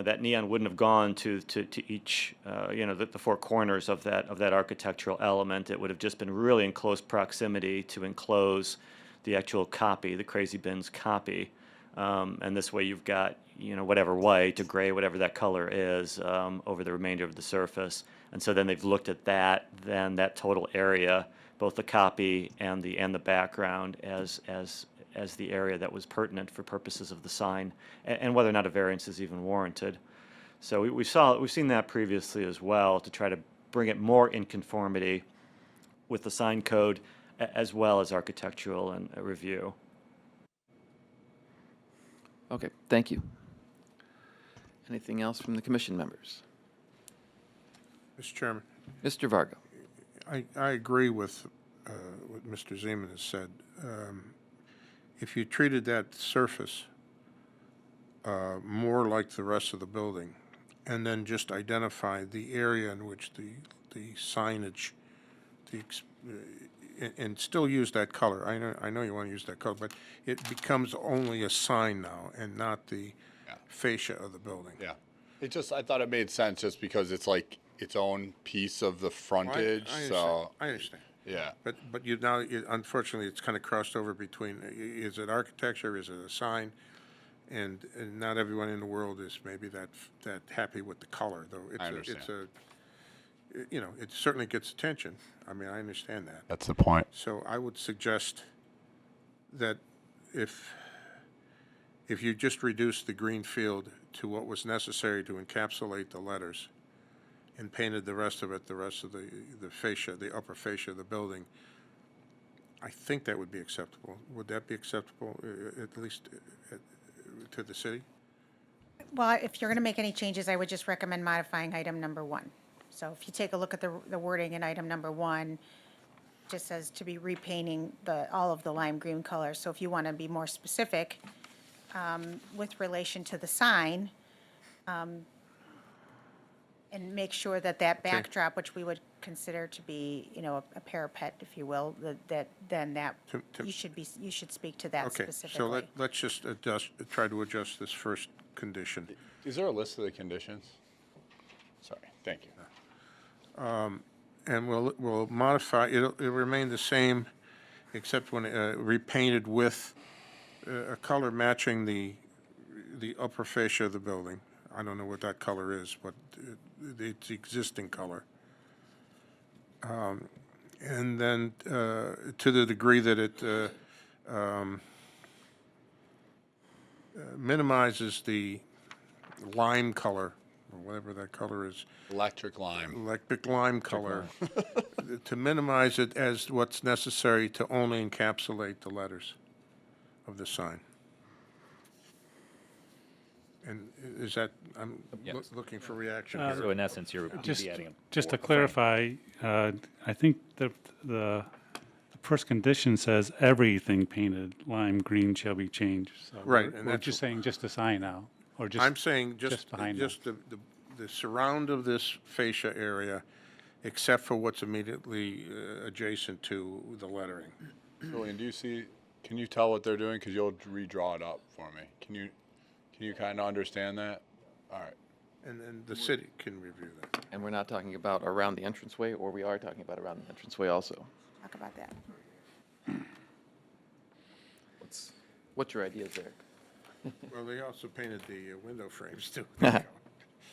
that neon wouldn't have gone to each the four corners of that architectural element. It would have just been really in close proximity to enclose the actual copy, the Crazy Bins copy, and this way you've got whatever white or gray, whatever that color is, over the remainder of the surface. And so then they've looked at that total area, both the copy and the background, as the area that was pertinent for purposes of the sign, and whether or not a variance is even warranted. So we've seen that previously as well, to try to bring it more in conformity with the sign code as well as architectural and review. Okay, thank you. Anything else from the commission members? Mr. Chairman, Mr. Varga. I agree with what Mr. Zeman has said. If you treated that surface more like the rest of the building, and then just identify the area in which the signage, and still use that color. I know you want to use that color, but it becomes only a sign now and not the fascia of the building. Yeah. I thought it made sense just because it's like its own piece of the frontage. I understand. Yeah. But unfortunately, it's kind of crossed over between, is it architecture, is it a sign? And not everyone in the world is maybe that happy with the color, though. I understand. It certainly gets attention. I mean, I understand that. That's the point. So I would suggest that if you just reduce the green field to what was necessary to encapsulate the letters, and painted the rest of the fascia, the upper fascia of the building, I think that would be acceptable. Would that be acceptable, at least to the city? Well, if you're going to make any changes, I would just recommend modifying item number 1. So if you take a look at the wording in item number 1, it just says to be repainting all of the lime green color. So if you want to be more specific with relation to the sign, and make sure that backdrop, which we would consider to be, a parapet, if you will, you should speak to that specifically. Okay, so let's just try to adjust this first condition. Is there a list of the conditions? Sorry, thank you. And we'll modify, it'll remain the same, except when repainted with a color matching the upper fascia of the building. I don't know what that color is, but it's the existing color. And then to the degree that it minimizes the lime color, or whatever that color is. Electric lime color, to minimize it as what's necessary to only encapsulate the letters of the sign. And is that, I'm looking for reaction here. So in essence, you'd be adding a Just to frame. clarify, I think the first condition says everything painted lime green shall be changed. So Right, we're just saying just a sign now, or just. I'm saying just behind the surround of this fascia area, except for what's immediately adjacent to the lettering. Julian, can you tell what they're doing? Because you'll redraw it up for me. Can you kind of understand that? All right. And then the city can review that. And we're not talking about around the entranceway, or we are talking about around the entranceway also? Talk about that. What's your ideas there? Well, they also painted the window frames too.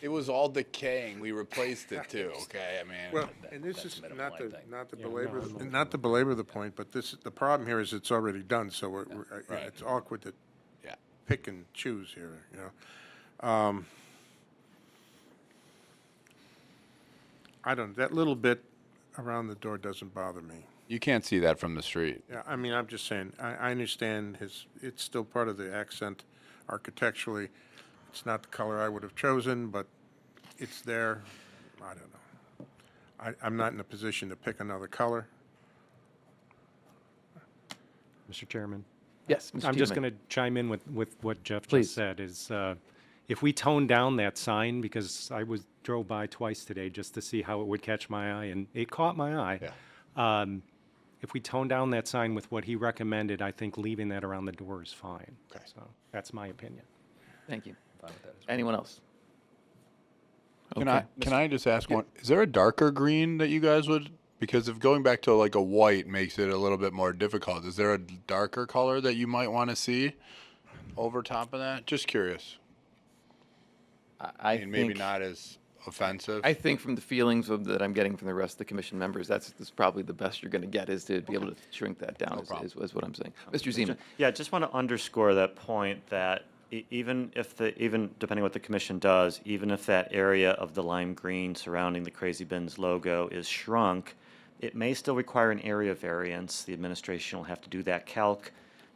It was all decaying. We replaced it too, okay? I mean, Well, and this is minimum not line to, thing. not to Yeah, belabor, no, I'm not to belabor the point, but this, the problem here is it's already done, so Right. it's awkward to yeah. pick and choose here, you know? I don't, that little bit around the door doesn't bother me. You can't see that from the street. Yeah, I mean, I'm just saying, I understand it's still part of the accent architecturally. It's not the color I would have chosen, but it's there. I don't know. I'm not in a position to pick another color. Mr. Chairman? Yes, Mr. I'm just Tiedemann. going to chime in with what Jeff Please. just said, is if we tone down that sign, because drove by twice today just to see how it would catch my eye, and it caught my eye. Yeah. If we tone down that sign with what he recommended, I think leaving that around the door is fine. Okay. So that's my opinion. Thank you. Anyone else? Can Okay. I just ask one? Is there a darker green that you guys would? Because if going back to like a white makes it a little bit more difficult, is there a darker color that you might want to see over top of that? Just curious. I mean, maybe think- not as offensive. I think from the feelings that I'm getting from the rest of the commission members, that's probably the best you're going to get, is to be able to shrink that down, No is what I'm saying. Mr. Zeman? Yeah, I just want to underscore that point that even depending what the commission does, even if that area of the lime green surrounding the Crazy Bins logo is shrunk, it may still require an area variance. The administration will have to do that calc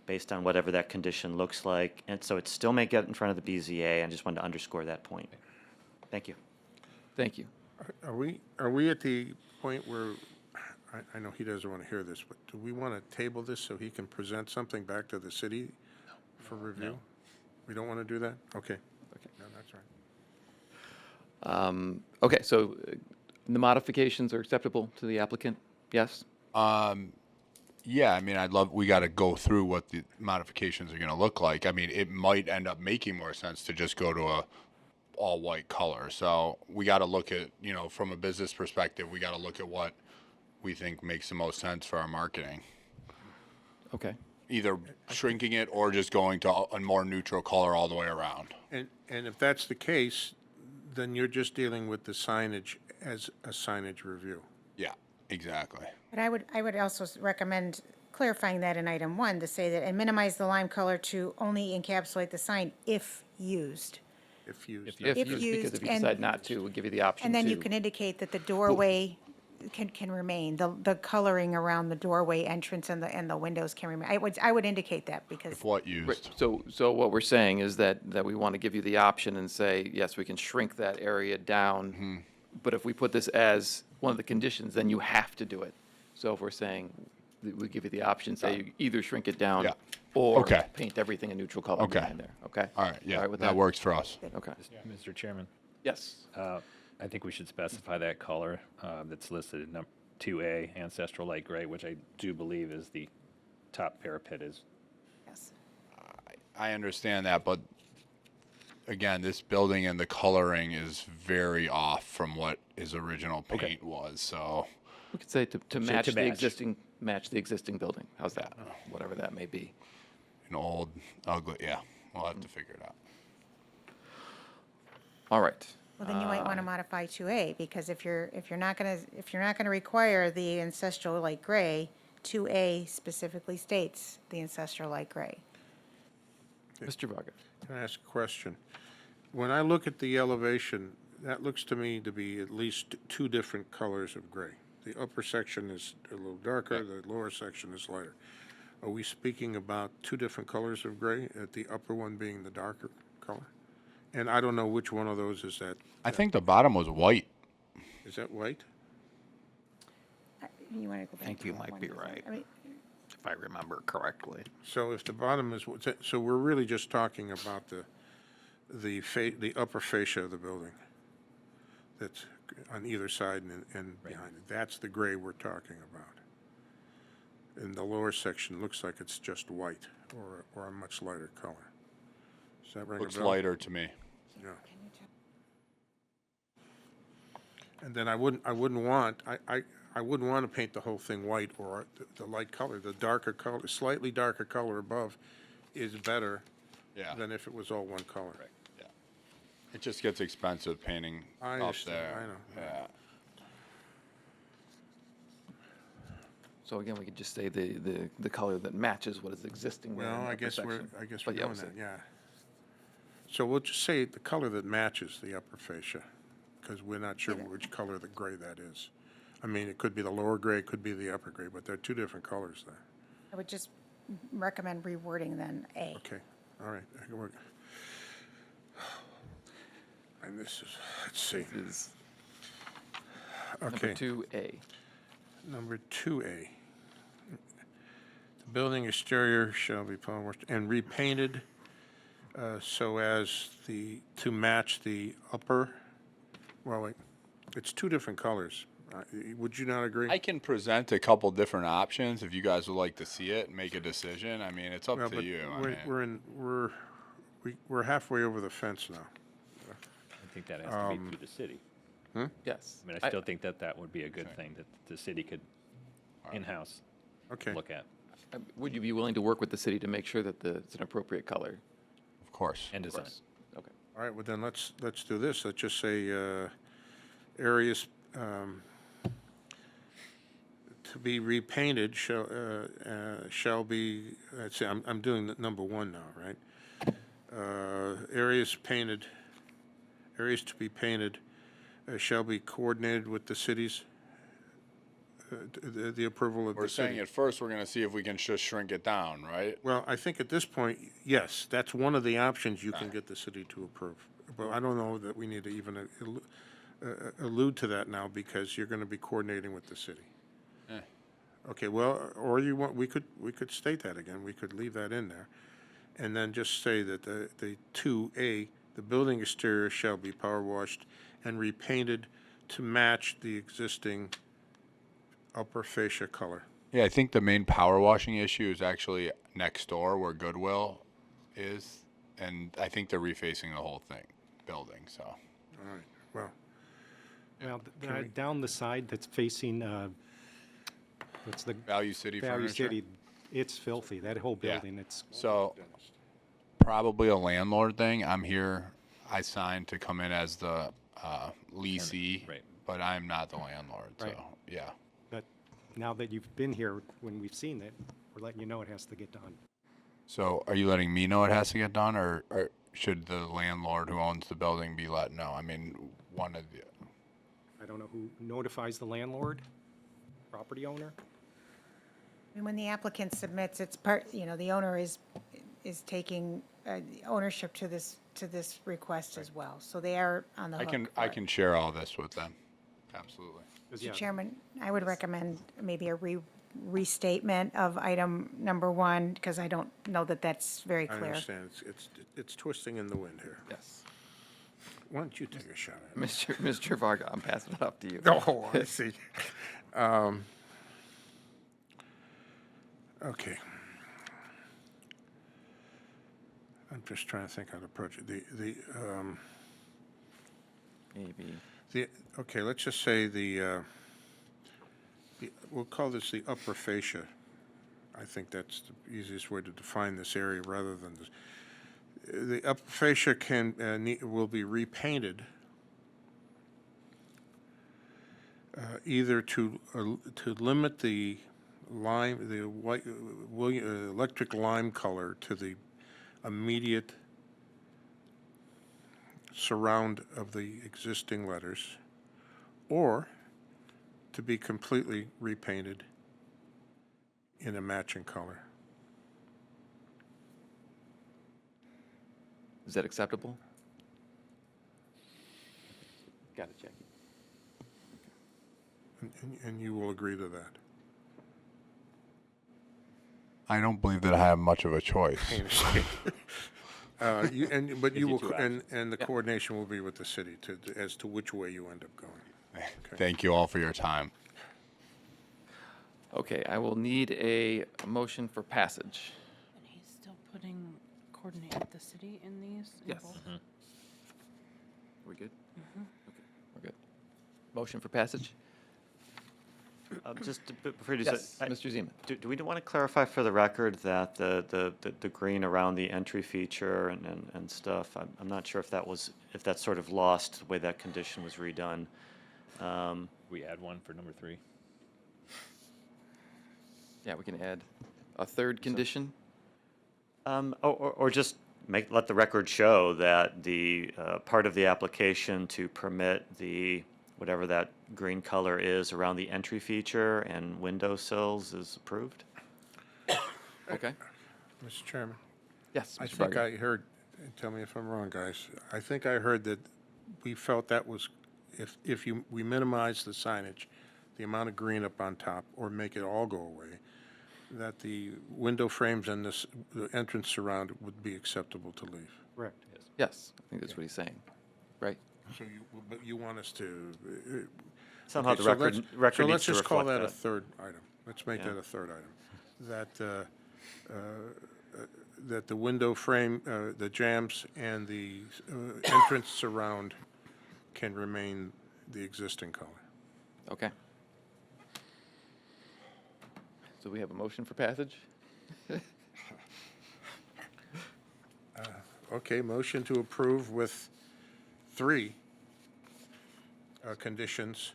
based on whatever that condition looks like. And so it still may get in front of the BZA. I just wanted to underscore that point. Thank you. Thank you. Are we at the point where, I know he doesn't want to hear this, but do we want to table this so he can present something back to the city for review? We don't want to do that? Okay. Okay. No, that's right. Okay, so the modifications are acceptable to the applicant? Yes? Yeah, I mean, we got to go through what the modifications are going to look like. I mean, it might end up making more sense to just go to a all white color. So we got to look at, from a business perspective, we got to look at what we think makes the most sense for our marketing. Okay. Either shrinking it or just going to a more neutral color all the way around. And if that's the case, then you're just dealing with the signage as a signage review. Yeah, exactly. But I would also recommend clarifying that in item 1 to say that, and minimize the lime color to only encapsulate the sign if used. If used. If If used, because used, if you and- decide not to, we'll give you the option And then you to. can indicate that the doorway can remain, the coloring around the doorway entrance and the windows can remain. I would indicate that because, If what Right, used. so what we're saying is that we want to give you the option and say, yes, we can shrink that area down, but if we put this as one of the conditions, then you have to do it. So if we're saying, we give you the option, say, you either shrink it down Yeah. or Okay. paint everything a neutral color Okay. behind there, okay? All right, yeah, with that works for us. Okay, Mr. Chairman, yes. I think we should specify that color that's listed in 2A, ancestral light gray, which I do believe is the top parapet is. yes. I understand that, but again, this building and the coloring is very off from what his original paint was, so. We could say to match to the match. match the existing building. How's that? Whatever that may be. An old, ugly, yeah, we'll have to figure it out. All right. Well, then you might want to modify 2A, because if you're not going to require the ancestral light gray, 2A specifically states the ancestral light gray. Mr. Varga. Can I ask a question? When I look at the elevation, that looks to me to be at least 2 different colors of gray. The upper section is a little darker, the lower section is lighter. Are we speaking about 2 different colors of gray, at the upper one being the darker color? And I don't know which one of those is that. I think the bottom was white. Is that white? You want to go back I think to you that might one, be isn't it? right. I mean, If I remember correctly. So if the bottom is, so we're really just talking about the upper fascia of the building that's on either side and behind it. That's the gray we're talking about. And the lower section looks like it's just white or a much lighter color. Does that ring a Looks bell? lighter to me. Yeah. And then I wouldn't want to paint the whole thing white or the light color. The darker color, slightly darker color above is better Yeah. than if it was all one color. Yeah. It just gets expensive painting I up understand, there. I know. Yeah. So again, we could just say the color that matches what is existing there in Well, the I upper guess we're section. doing that, yeah. So we'll just say the color that matches the upper fascia, because we're not sure which color the gray that is. I mean, it could be the lower gray, it could be the upper gray, but they're two different colors there. I would just recommend rewording then A. Okay, all right. I can work. And this is, let's see. This is Okay. number 2A. Number 2A. The building exterior shall be polished and repainted so as to match the upper, well, wait, it's two different colors. Would you not agree? I can present a couple different options if you guys would like to see it and make a decision. I mean, it's up Well, to but you. I mean, we're halfway over the fence now. I think that has to be through the city. Yes. I mean, I still think that that would be a good thing that the city could in-house Okay. look at Would you be willing to work with the city to make sure that it's an appropriate color? of course. and design. Okay. All right, well then let's do this. Let's just say areas to be repainted shall be, let's see, I'm doing the number 1 now, right? Areas to be painted shall be coordinated with the city's, the approval of We're the city. saying at first we're going to see if we can just shrink it down, right? Well, I think at this point, yes, that's one of the options you can get the city to approve. But I don't know that we need to even allude to that now because you're going to be coordinating with the city. Eh. Okay, well, or we could state that again. We could leave that in there. And then just say that the 2A, the building exterior shall be power washed and repainted to match the existing upper fascia color. Yeah, I think the main power washing issue is actually next door where Goodwill is, and I think they're refacing the whole building, so. All right, well, Well, down the side that's facing, what's the? Value City Value Furniture? City, it's filthy, that whole Yeah. building, it's, So, probably a landlord thing. I'm here, I signed to come in as the leasee, Right. but I'm not the landlord, so, Right. yeah. but now that you've been here, when we've seen it, we're letting you know it has to get done. So, are you letting me know it has to get done, or should the landlord who owns the building be let know? I mean, one of the, I don't know who notifies the landlord, property owner? I mean, when the applicant submits, it's part, the owner is taking ownership to this request as well. So they are on the hook. I can share all this with them, absolutely. Yeah. Mr. Chairman, I would recommend maybe a restatement of item number 1, because I don't know that that's very I clear. understand. It's twisting in the wind here. Yes. Why don't you take a shot at it? Mr. Varga, I'm passing it off to you. Oh, I see. Okay. I'm just trying to think how to approach it. Maybe. Okay, let's just say we'll call this the upper fascia. I think that's the easiest way to define this area rather than this. The upper fascia will be repainted either to limit the white, electric lime color to the immediate surround of the existing letters, or to be completely repainted in a matching color. Is that acceptable? Got it, Jackie. And you will agree to that? I don't believe that I have much of a choice. But you will, two and the coordination will be with the city as to which way you end up going. Okay. Thank you all for your time. Okay, I will need a motion for passage. And he's still coordinate with the city in these? in Yes. both? Are we good? Okay, we're good. Motion for passage? Before you do Yes, so, Mr. Zeman. do we want to clarify for the record that the green around the entry feature and stuff, I'm not sure if that's sort of lost the way that condition was redone. We add one for number 3. Yeah, we can add a third condition. Or just let the record show that the part of the application to permit whatever that green color is around the entry feature and windowsills is approved. Okay. Mr. Chairman? Yes, I Mr. think Varga. I heard, and tell me if I'm wrong, guys, I think I heard that we felt that was, if we minimize the signage, the amount of green up on top, or make it all go away, that the window frames and the entrance surround would be acceptable to leave. Correct. Yes, I think that's what he's saying, right? So but you want us to... Somehow okay, the so record let's- record So needs let's to just call reflect that a that. third item. Let's make Yeah. that a third item. That the window frame, the jambs, and the entrance surround can remain the existing color. Okay. So we have a motion for passage? Okay, motion to approve with 3 conditions.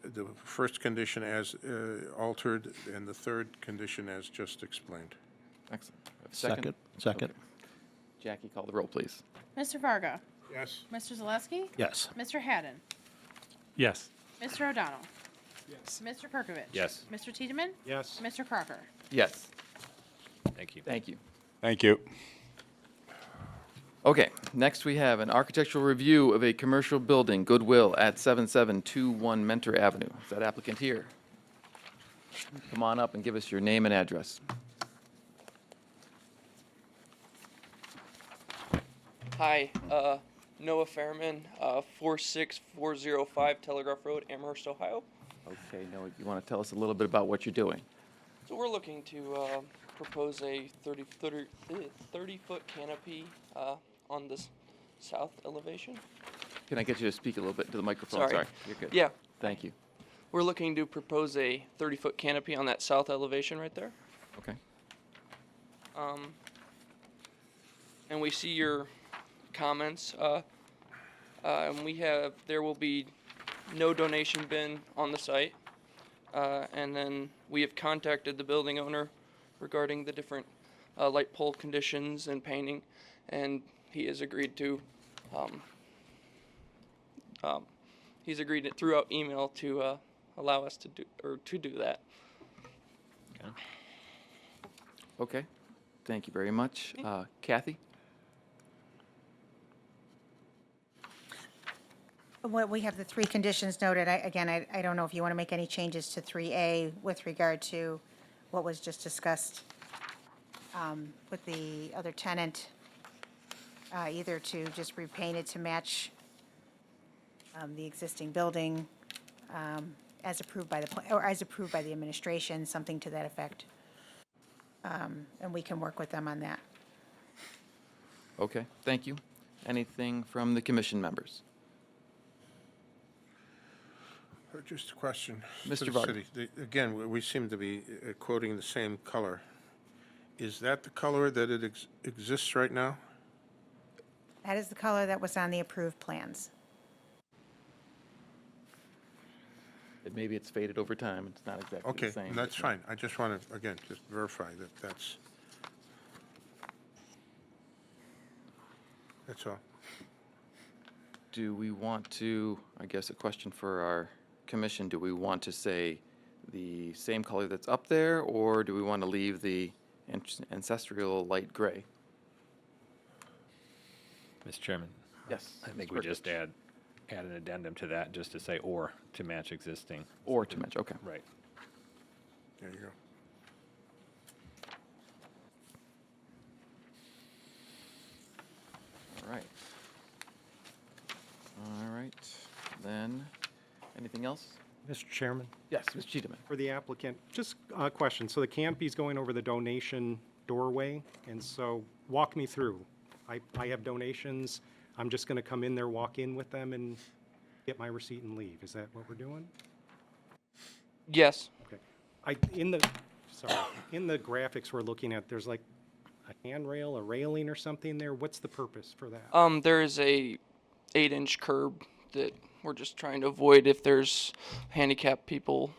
The first condition as altered, and the third condition as just explained. Excellent. We have a second? Second. Jackie, call the roll, please. Mr. Varga. Yes. Mr. Zaleski. Yes. Mr. Haddon. Yes. Mr. O'Donnell. Yes. Mr. Perkovich. Yes. Mr. Tiedemann. Yes. Mr. Crocker. Yes. Thank you. Thank you. Thank you. Okay, next we have an architectural review of a commercial building, Goodwill, at 7721 Mentor Avenue. Is that applicant here? Come on up and give us your name and address. Hi, Noah Fairman, 46405 Telegraph Road, Amherst, Ohio. Okay, Noah, you want to tell us a little bit about what you're doing? So we're looking to propose a 30-foot canopy on this south elevation. Can I get you to speak a little bit into the microphone? Sorry. You're good. Yeah. Thank you. We're looking to propose a 30-foot canopy on that south elevation right there. Okay. And we see your comments. And there will be no donation bin on the site. And then we have contacted the building owner regarding the different light pole conditions and painting, and he has agreed to, throughout email to allow us to do that. Okay. Thank you very much. Kathy? Well, we have the 3 conditions noted. I don't know if you want to make any changes to 3A with regard to what was just discussed with the other tenant, either to just repaint it to match the existing building as approved by as approved by the administration, something to that effect. And we can work with them on that. Okay, thank you. Anything from the commission members? Just a question. Mr. for the Varga. city. Again, we seem to be quoting the same color. Is that the color that it exists right now? That is the color that was on the approved plans. Maybe it's faded over time. It's not exactly Okay, the same. that's fine. I just want to, again, just verify that that's all. Do we want to, I guess a question for our commission, do we want to say the same color that's up there, or do we want to leave the ancestral light gray? Mr. Chairman? Yes. I think Mr. we just Perkovich. add an addendum to that, just to say or to match existing. Or to match, okay. Right. There you go. All right. All right, then, anything else? Mr. Chairman? Yes, Ms. Cheatham. For the applicant, just a question. So the canopy's going over the donation doorway, and so walk me through. I have donations. I'm just going to come in there, walk in with them, and get my receipt and leave. Is that what we're doing? Yes. Okay. In the graphics we're looking at, there's like a handrail, a railing or something there. What's the purpose for that? There is a 8-inch curb that we're just trying to avoid if there's handicapped people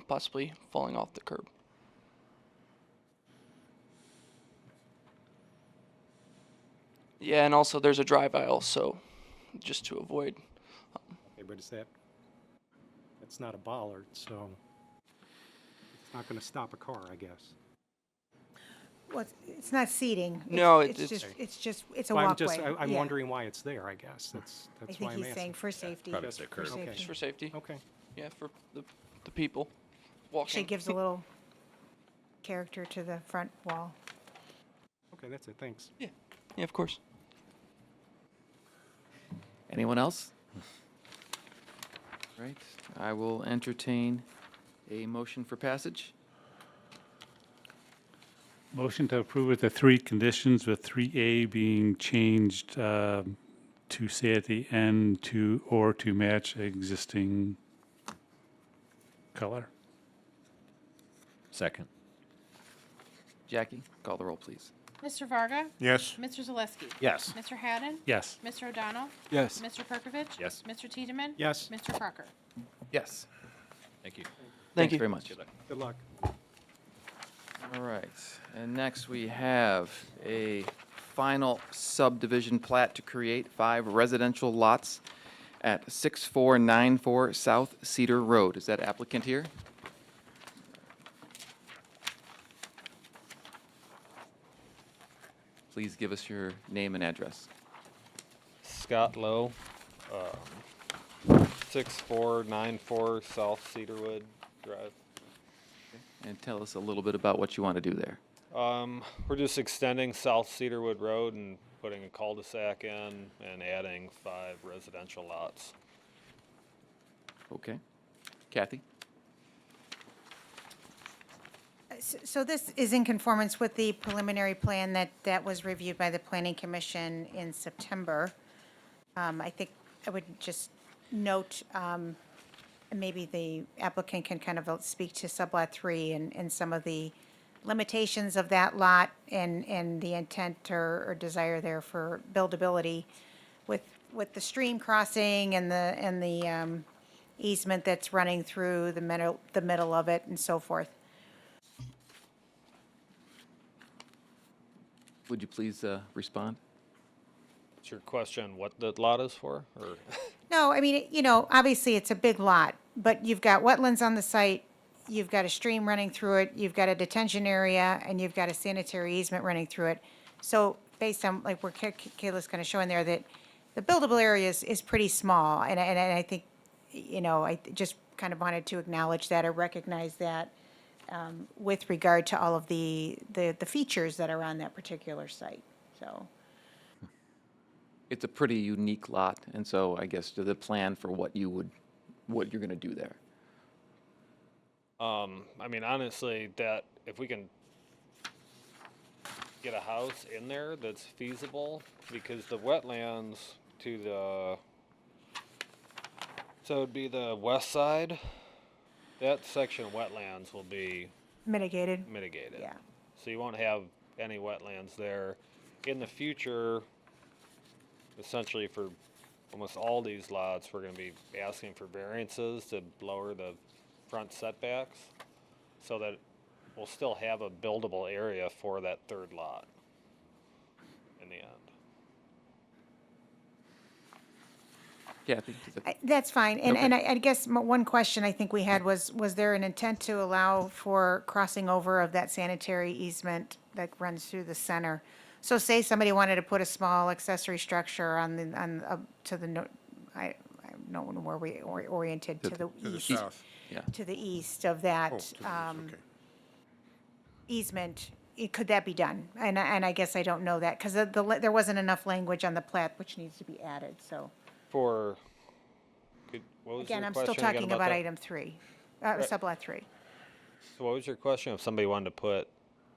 possibly falling off the curb. Yeah, and also there's a drive aisle, so just to avoid. Okay, but that's not a bollard, so it's not going to stop a car, I guess. Well, it's not seating. No, it's it's- a Well, walkway. I'm yeah. wondering why it's there, I guess. That's I why think I'm he's asking. saying for safety. probably it's a curb. Okay. Just for safety. Okay. Yeah, for the people walking. Actually gives a little character to the front wall. Okay, that's it. Thanks. Yeah, of course. Anyone else? Right, I will entertain a motion for passage. Motion to approve with the 3 conditions, with 3A being changed to say at the end to match existing color. Second. Jackie, call the roll, please. Mr. Varga? Yes. Mr. Zaleski? Yes. Mr. Haddon? Yes. Mr. O'Donnell? Yes. Mr. Perkovich? Yes. Mr. Tiedemann? Yes. Mr. Parker? Yes. Thank you. Thanks you. very much. Good luck. All right, and next we have a final subdivision plat to create 5 residential lots at 6494 South Cedar Road. Is that applicant here? Please give us your name and address. Scott Lowe, 6494 South Cedarwood Drive. And tell us a little bit about what you want to do there. We're just extending South Cedarwood Road and putting a cul-de-sac in and adding 5 residential lots. Okay. Kathy? So this is in conformance with the preliminary plan that was reviewed by the Planning Commission in September. I think I would just note, and maybe the applicant can kind of speak to sublot 3 and some of the limitations of that lot and the intent or desire there for buildability with the stream crossing and the easement that's running through the middle of it and so forth. Would you please respond? What's your question, what the lot is for, or? No, I mean, obviously it's a big lot, but you've got wetlands on the site, you've got a stream running through it, you've got a detention area, and you've got a sanitary easement running through it. So based on, like, where Kayla's kind of showing there, that the buildable area is pretty small, and I think, I just kind of wanted to acknowledge that or recognize that with regard to all of the features that are on that particular site, so. It's a pretty unique lot, and so I guess the plan for what you're going to do there. I mean, honestly, that if we can get a house in there that's feasible, because the wetlands so it'd be the west side, that section of wetlands will be Mitigated. Yeah. So you won't have any wetlands there. In the future, essentially for almost all these lots, we're gonna be asking for variances to lower the front setbacks so that we'll still have a buildable area for that 3rd lot in the end. Kathy? That's fine, and I guess one question I think we had was there an intent to allow for crossing over of that sanitary easement that runs through the center? So say somebody wanted to put a small accessory structure I don't know where we oriented, to the To the east. south. Yeah. To the east of that Oh, to the east, okay. easement, could that be done? And I guess I don't know that, because there wasn't enough language on the plat which needs to be added, so. What was Again, your I'm still question again talking about that? item 3, Right. sublot 3. So what was your question? If somebody wanted to put,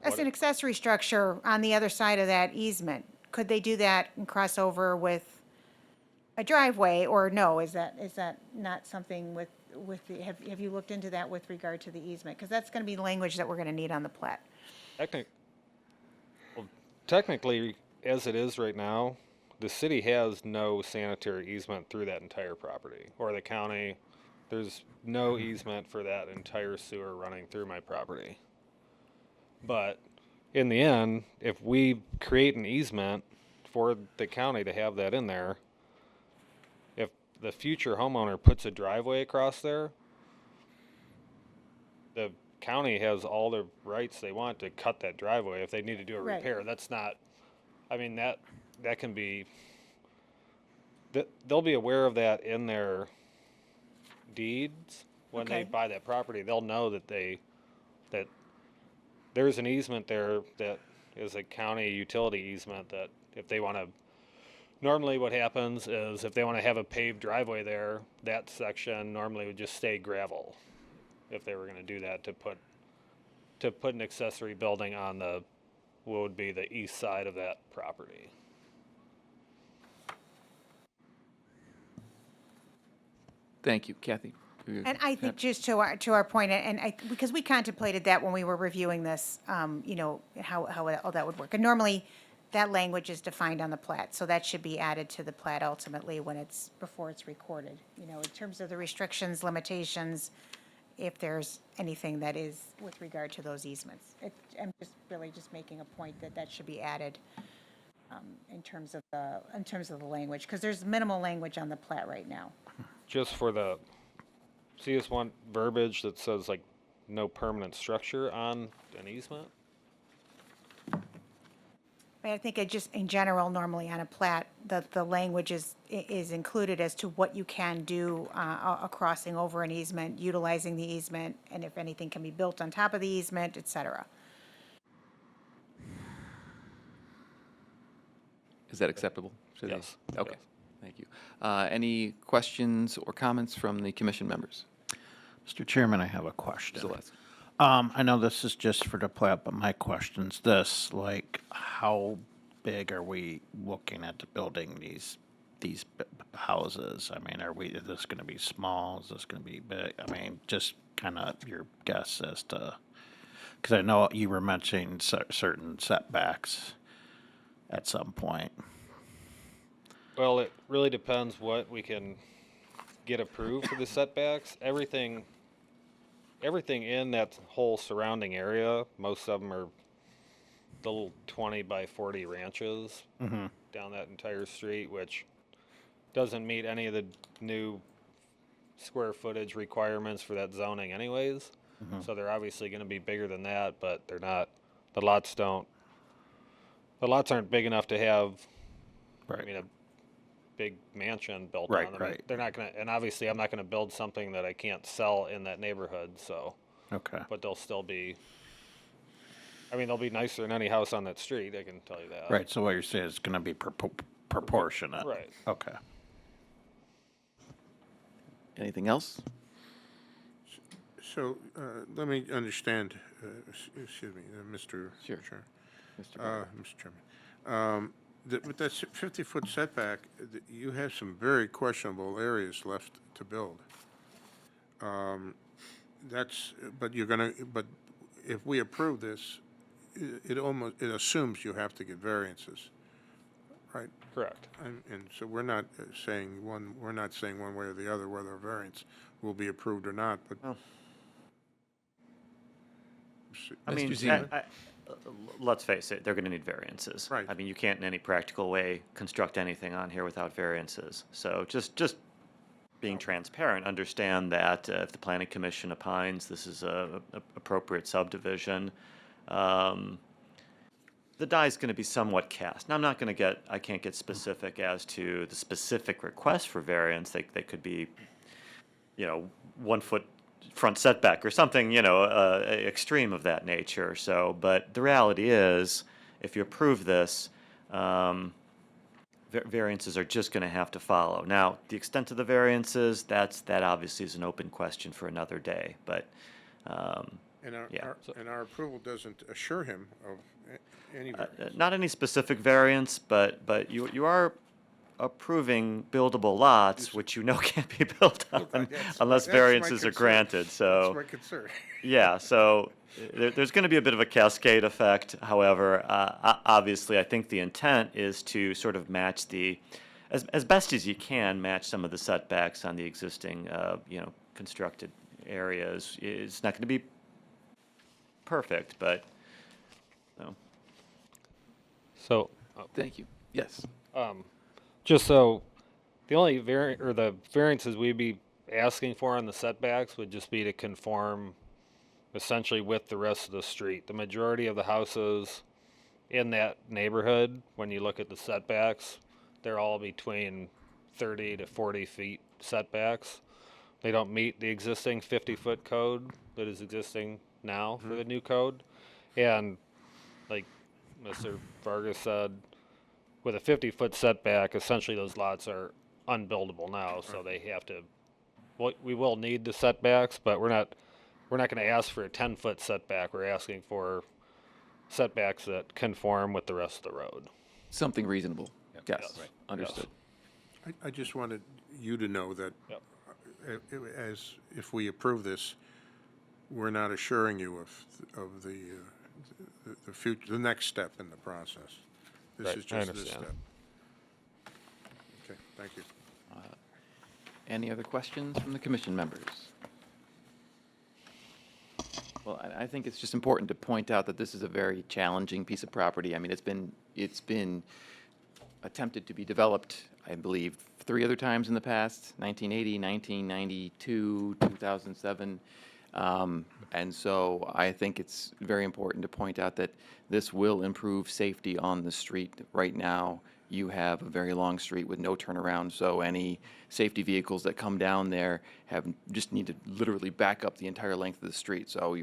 As an accessory structure on the other side of that easement, could they do that and cross over with a driveway, or no? Is that not something have you looked into that with regard to the easement? Because that's going to be language that we're going to need on the plat. Technically, as it is right now, the city has no sanitary easement through that entire property, or the county. There's no easement for that entire sewer running through my property. But in the end, if we create an easement for the county to have that in there, if the future homeowner puts a driveway across there, the county has all the rights they want to cut that driveway if they need to do a Right. repair. That's not, I mean, that can be, they'll be aware of that in their deeds when they Okay. buy that property. They'll know that that there's an easement there that is a county utility easement that if they want to, normally what happens is if they want to have a paved driveway there, that section normally would just stay gravel if they were going to do that to put an accessory building on what would be the east side of that property. Thank you. Kathy? And I think just to our point, because we contemplated that when we were reviewing this, how all that would work. And normally, that language is defined on the plat, so that should be added to the plat ultimately before it's recorded. In terms of the restrictions, limitations, if there's anything that is with regard to those easements. I'm just making a point that should be added in terms of the language, because there's minimal language on the plat right now. Just for the, see this one verbiage that says like no permanent structure on an easement? I think it just, in general, normally on a plat, the language is included as to what you can do, a crossing over an easement, utilizing the easement, and if anything can be built on top of the easement, et cetera. Is that acceptable? Yes. Okay, Yes. thank you. Any questions or comments from the commission members? Mr. Chairman, I have a question. Celeste? I know this is just for the plat, but my question's this, like, how big are we looking at building these houses? I mean, is this gonna be small? Is this gonna be big? I mean, just kind of your guess as to, because I know you were mentioning certain setbacks at some point. Well, it really depends what we can get approved for the setbacks. Everything in that whole surrounding area, most of them are the little 20 by 40 ranches down that entire street, which doesn't meet any of the new square footage requirements for that zoning anyways. So they're obviously going to be bigger than that, but they're not, the lots aren't big enough to have, I mean, a big mansion built on them. Right. They're not going to, and obviously I'm not going to build something that I can't sell in that neighborhood, so. Okay. But they'll still be, I mean, they'll be nicer than any house on that street, I can tell you that. Right, so what you're saying is gonna be proportionate? Right. Okay. Anything else? So, let me understand, excuse me, Mr. Sure. Chair. Mr. Mr. Chairman. With that 50-foot setback, you have some very questionable areas left to build. But if we approve this, it assumes you have to get variances, right? Correct. And so we're not saying one way or the other whether a variance will be approved or not, but. I mean, Mr. Zeman? let's face it, they're going to need variances. Right. I mean, you can't in any practical way construct anything on here without variances. So just being transparent, understand that if the planning commission opines this is a appropriate subdivision, the die's going to be somewhat cast. Now, I can't get specific as to the specific request for variance. They could be, 1 foot front setback or something, extreme of that nature. So, but the reality is, if you approve this, variances are just going to have to follow. Now, the extent of the variances, that obviously is an open question for another day. But And yeah. our approval doesn't assure him of any variance. Not any specific variance, but you are approving buildable lots, which you know can't be built on unless that's my variances are concern. granted, so. That's my concern. Yeah, so there's going to be a bit of a cascade effect. However, obviously, I think the intent is to sort of match as best as you can, match some of the setbacks on the existing, constructed areas. It's not going to be perfect, but, So, Thank you. Yes. just so, the only the variances we'd be asking for on the setbacks would just be to conform essentially with the rest of the street. The majority of the houses in that neighborhood, when you look at the setbacks, they're all between 30 to 40 feet setbacks. They don't meet the existing 50-foot code that is existing now for the new code. And like Mr. Vargas said, with a 50-foot setback, essentially those lots are unbuildable now, so they have to, we will need the setbacks, but we're not going to ask for a 10-foot setback. We're asking for setbacks that conform with the rest of the road. Something reasonable. Yes. Yes. Right. Understood. I just wanted you to know that Yep. as if we approve this, we're not assuring you of the future, the next step in the process. This Right, is I just this understand. step. Okay, thank you. Any other questions from the commission members? Well, I think it's just important to point out that this is a very challenging piece of property. I mean, it's been attempted to be developed, I believe, 3 other times in the past, 1980, 1992, 2007. And so I think it's very important to point out that this will improve safety on the street. Right now, you have a very long street with no turnaround, so any safety vehicles that come down there just need to literally back up the entire length of the street. So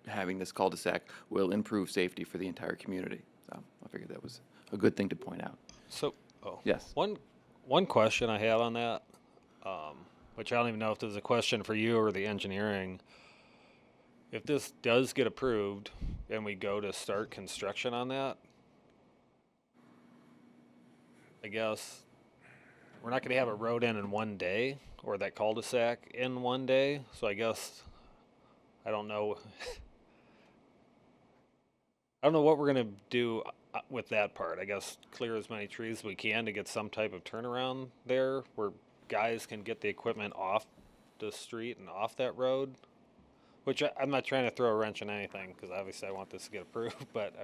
having this cul-de-sac will improve safety for the entire community. So I figured that was a good thing to point out. So, Yes. One question I have on that, which I don't even know if this is a question for you or the engineering. If this does get approved and we go to start construction on that, I guess we're not going to have a road in one day or that cul-de-sac in one day. So I guess I don't know. I don't know what we're going to do with that part. I guess clear as many trees as we can to get some type of turnaround there where guys can get the equipment off the street and off that road. Which I'm not trying to throw a wrench in anything because obviously I want this to get approved, but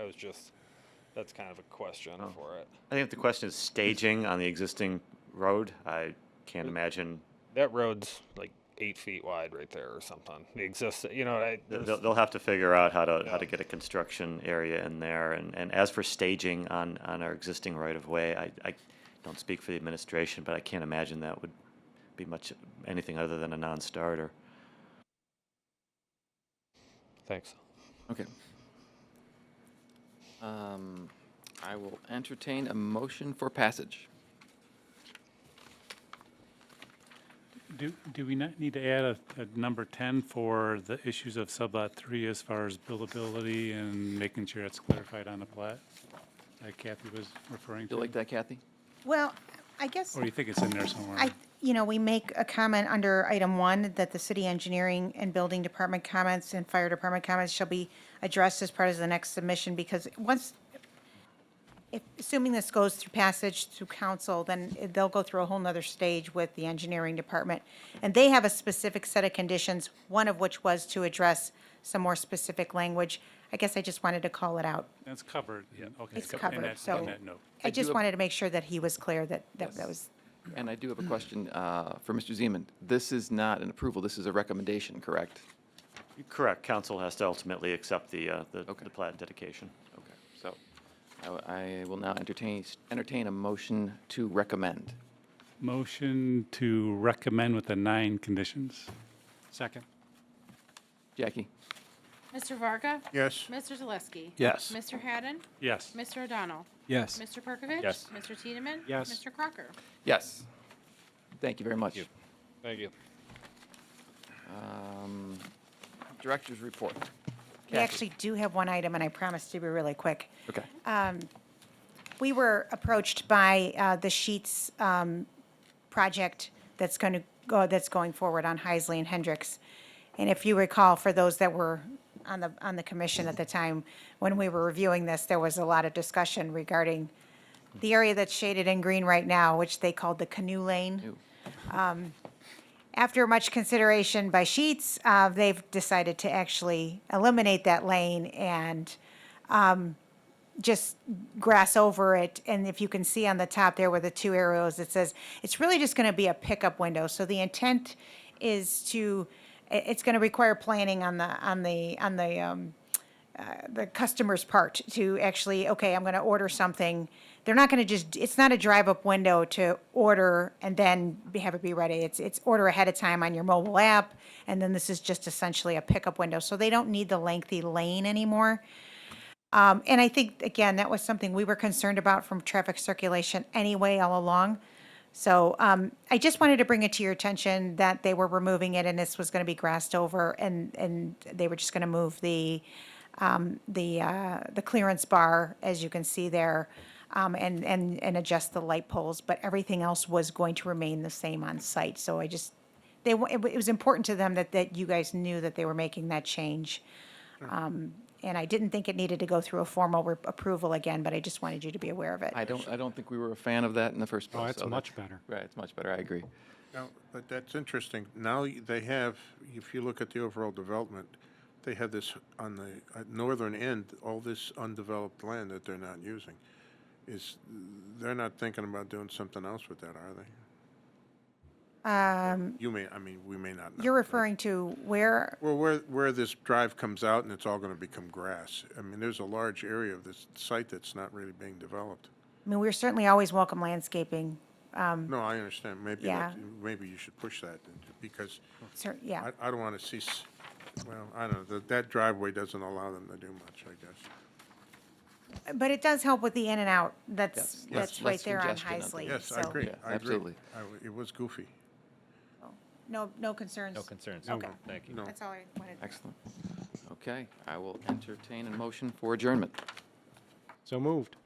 that's kind of a question for it. I think if the question is staging on the existing road, I can't imagine. That road's like 8 feet wide right there or something. The They'll have to figure out how to get a construction area in there. And as for staging on our existing right-of-way, I don't speak for the administration, but I can't imagine that would be much anything other than a non-starter. Thanks. Okay. I will entertain a motion for passage. Do we not need to add a number 10 for the issues of sublot 3 as far as buildability and making sure it's clarified on the plat that Kathy was referring to? You like that, Kathy? Well, I guess. Or do you think it's in there somewhere? We make a comment under item 1 that the city engineering and building department comments and fire department comments shall be addressed as part of the next submission, because assuming this goes through passage through council, then they'll go through a whole nother stage with the engineering department. And they have a specific set of conditions, one of which was to address some more specific language. I guess I just wanted to call it out. That's covered. Yeah. Okay. It's In covered, that- so in that note. I just wanted to make sure that he was clear that was. And I do have a question for Mr. Zeman. This is not an approval, this is a recommendation, correct? Correct. Council has to ultimately accept the plat dedication. Okay, so I will now entertain a motion to recommend. Motion to recommend with the 9 conditions. Second. Jackie? Mr. Varga? Yes. Mr. Zaleski? Yes. Mr. Haddon? Yes. Mr. O'Donnell? Yes. Mr. Perkovich? Yes. Mr. Tiedemann? Yes. Mr. Crocker? Yes. Thank you very much. Thank you. Director's report. We actually do have one item, and I promise to be really quick. Okay. we were approached by the Sheets project that's going forward on Heisley and Hendricks. And if you recall, for those that were on the commission at the time, when we were reviewing this, there was a lot of discussion regarding the area that's shaded in green right now, which they called the canoe lane. After much consideration by Sheets, they've decided to actually eliminate that lane and just grass over it. And if you can see on the top there with the two arrows, it says, it's really just going to be a pickup window. So the intent is it's going to require planning on the customer's part to actually, okay, I'm going to order something. They're not going to it's not a drive-up window to order and then have it be ready. It's order ahead of time on your mobile app, and then this is just essentially a pickup window. So they don't need the lengthy lane anymore. And I think, again, that was something we were concerned about from traffic circulation anyway all along. So I just wanted to bring it to your attention that they were removing it and this was going to be grassed over and they were just going to move the clearance bar, as you can see there, and adjust the light poles, but everything else was going to remain the same on site. So it was important to them that you guys knew that they were making that change. And I didn't think it needed to go through a formal approval again, but I just wanted you to be aware of it. I don't think we were a fan of that in the first place. Oh, it's so much better. Right, it's much better, I agree. Now, but that's interesting. Now they have, if you look at the overall development, they have this on the northern end, all this undeveloped land that they're not using. They're not thinking about doing something else with that, are they? We may not know. You're referring to where? Well, where this drive comes out and it's all going to become grass. I mean, there's a large area of this site that's not really being developed. I mean, we're certainly always welcome landscaping. No, I understand. Maybe Yeah. maybe you should push that because Yeah. I don't want to see. Well, I don't know. That driveway doesn't allow them to do much, I guess. But it does help with the in and out. That's Less right there on congestion out there. Heisley. Yes, so- I agree. Yeah, I agree. absolutely. It was goofy. No concerns? No concerns. Okay. Thank you. No. That's all I wanted. Excellent. Okay, I will entertain a motion for adjournment. So moved.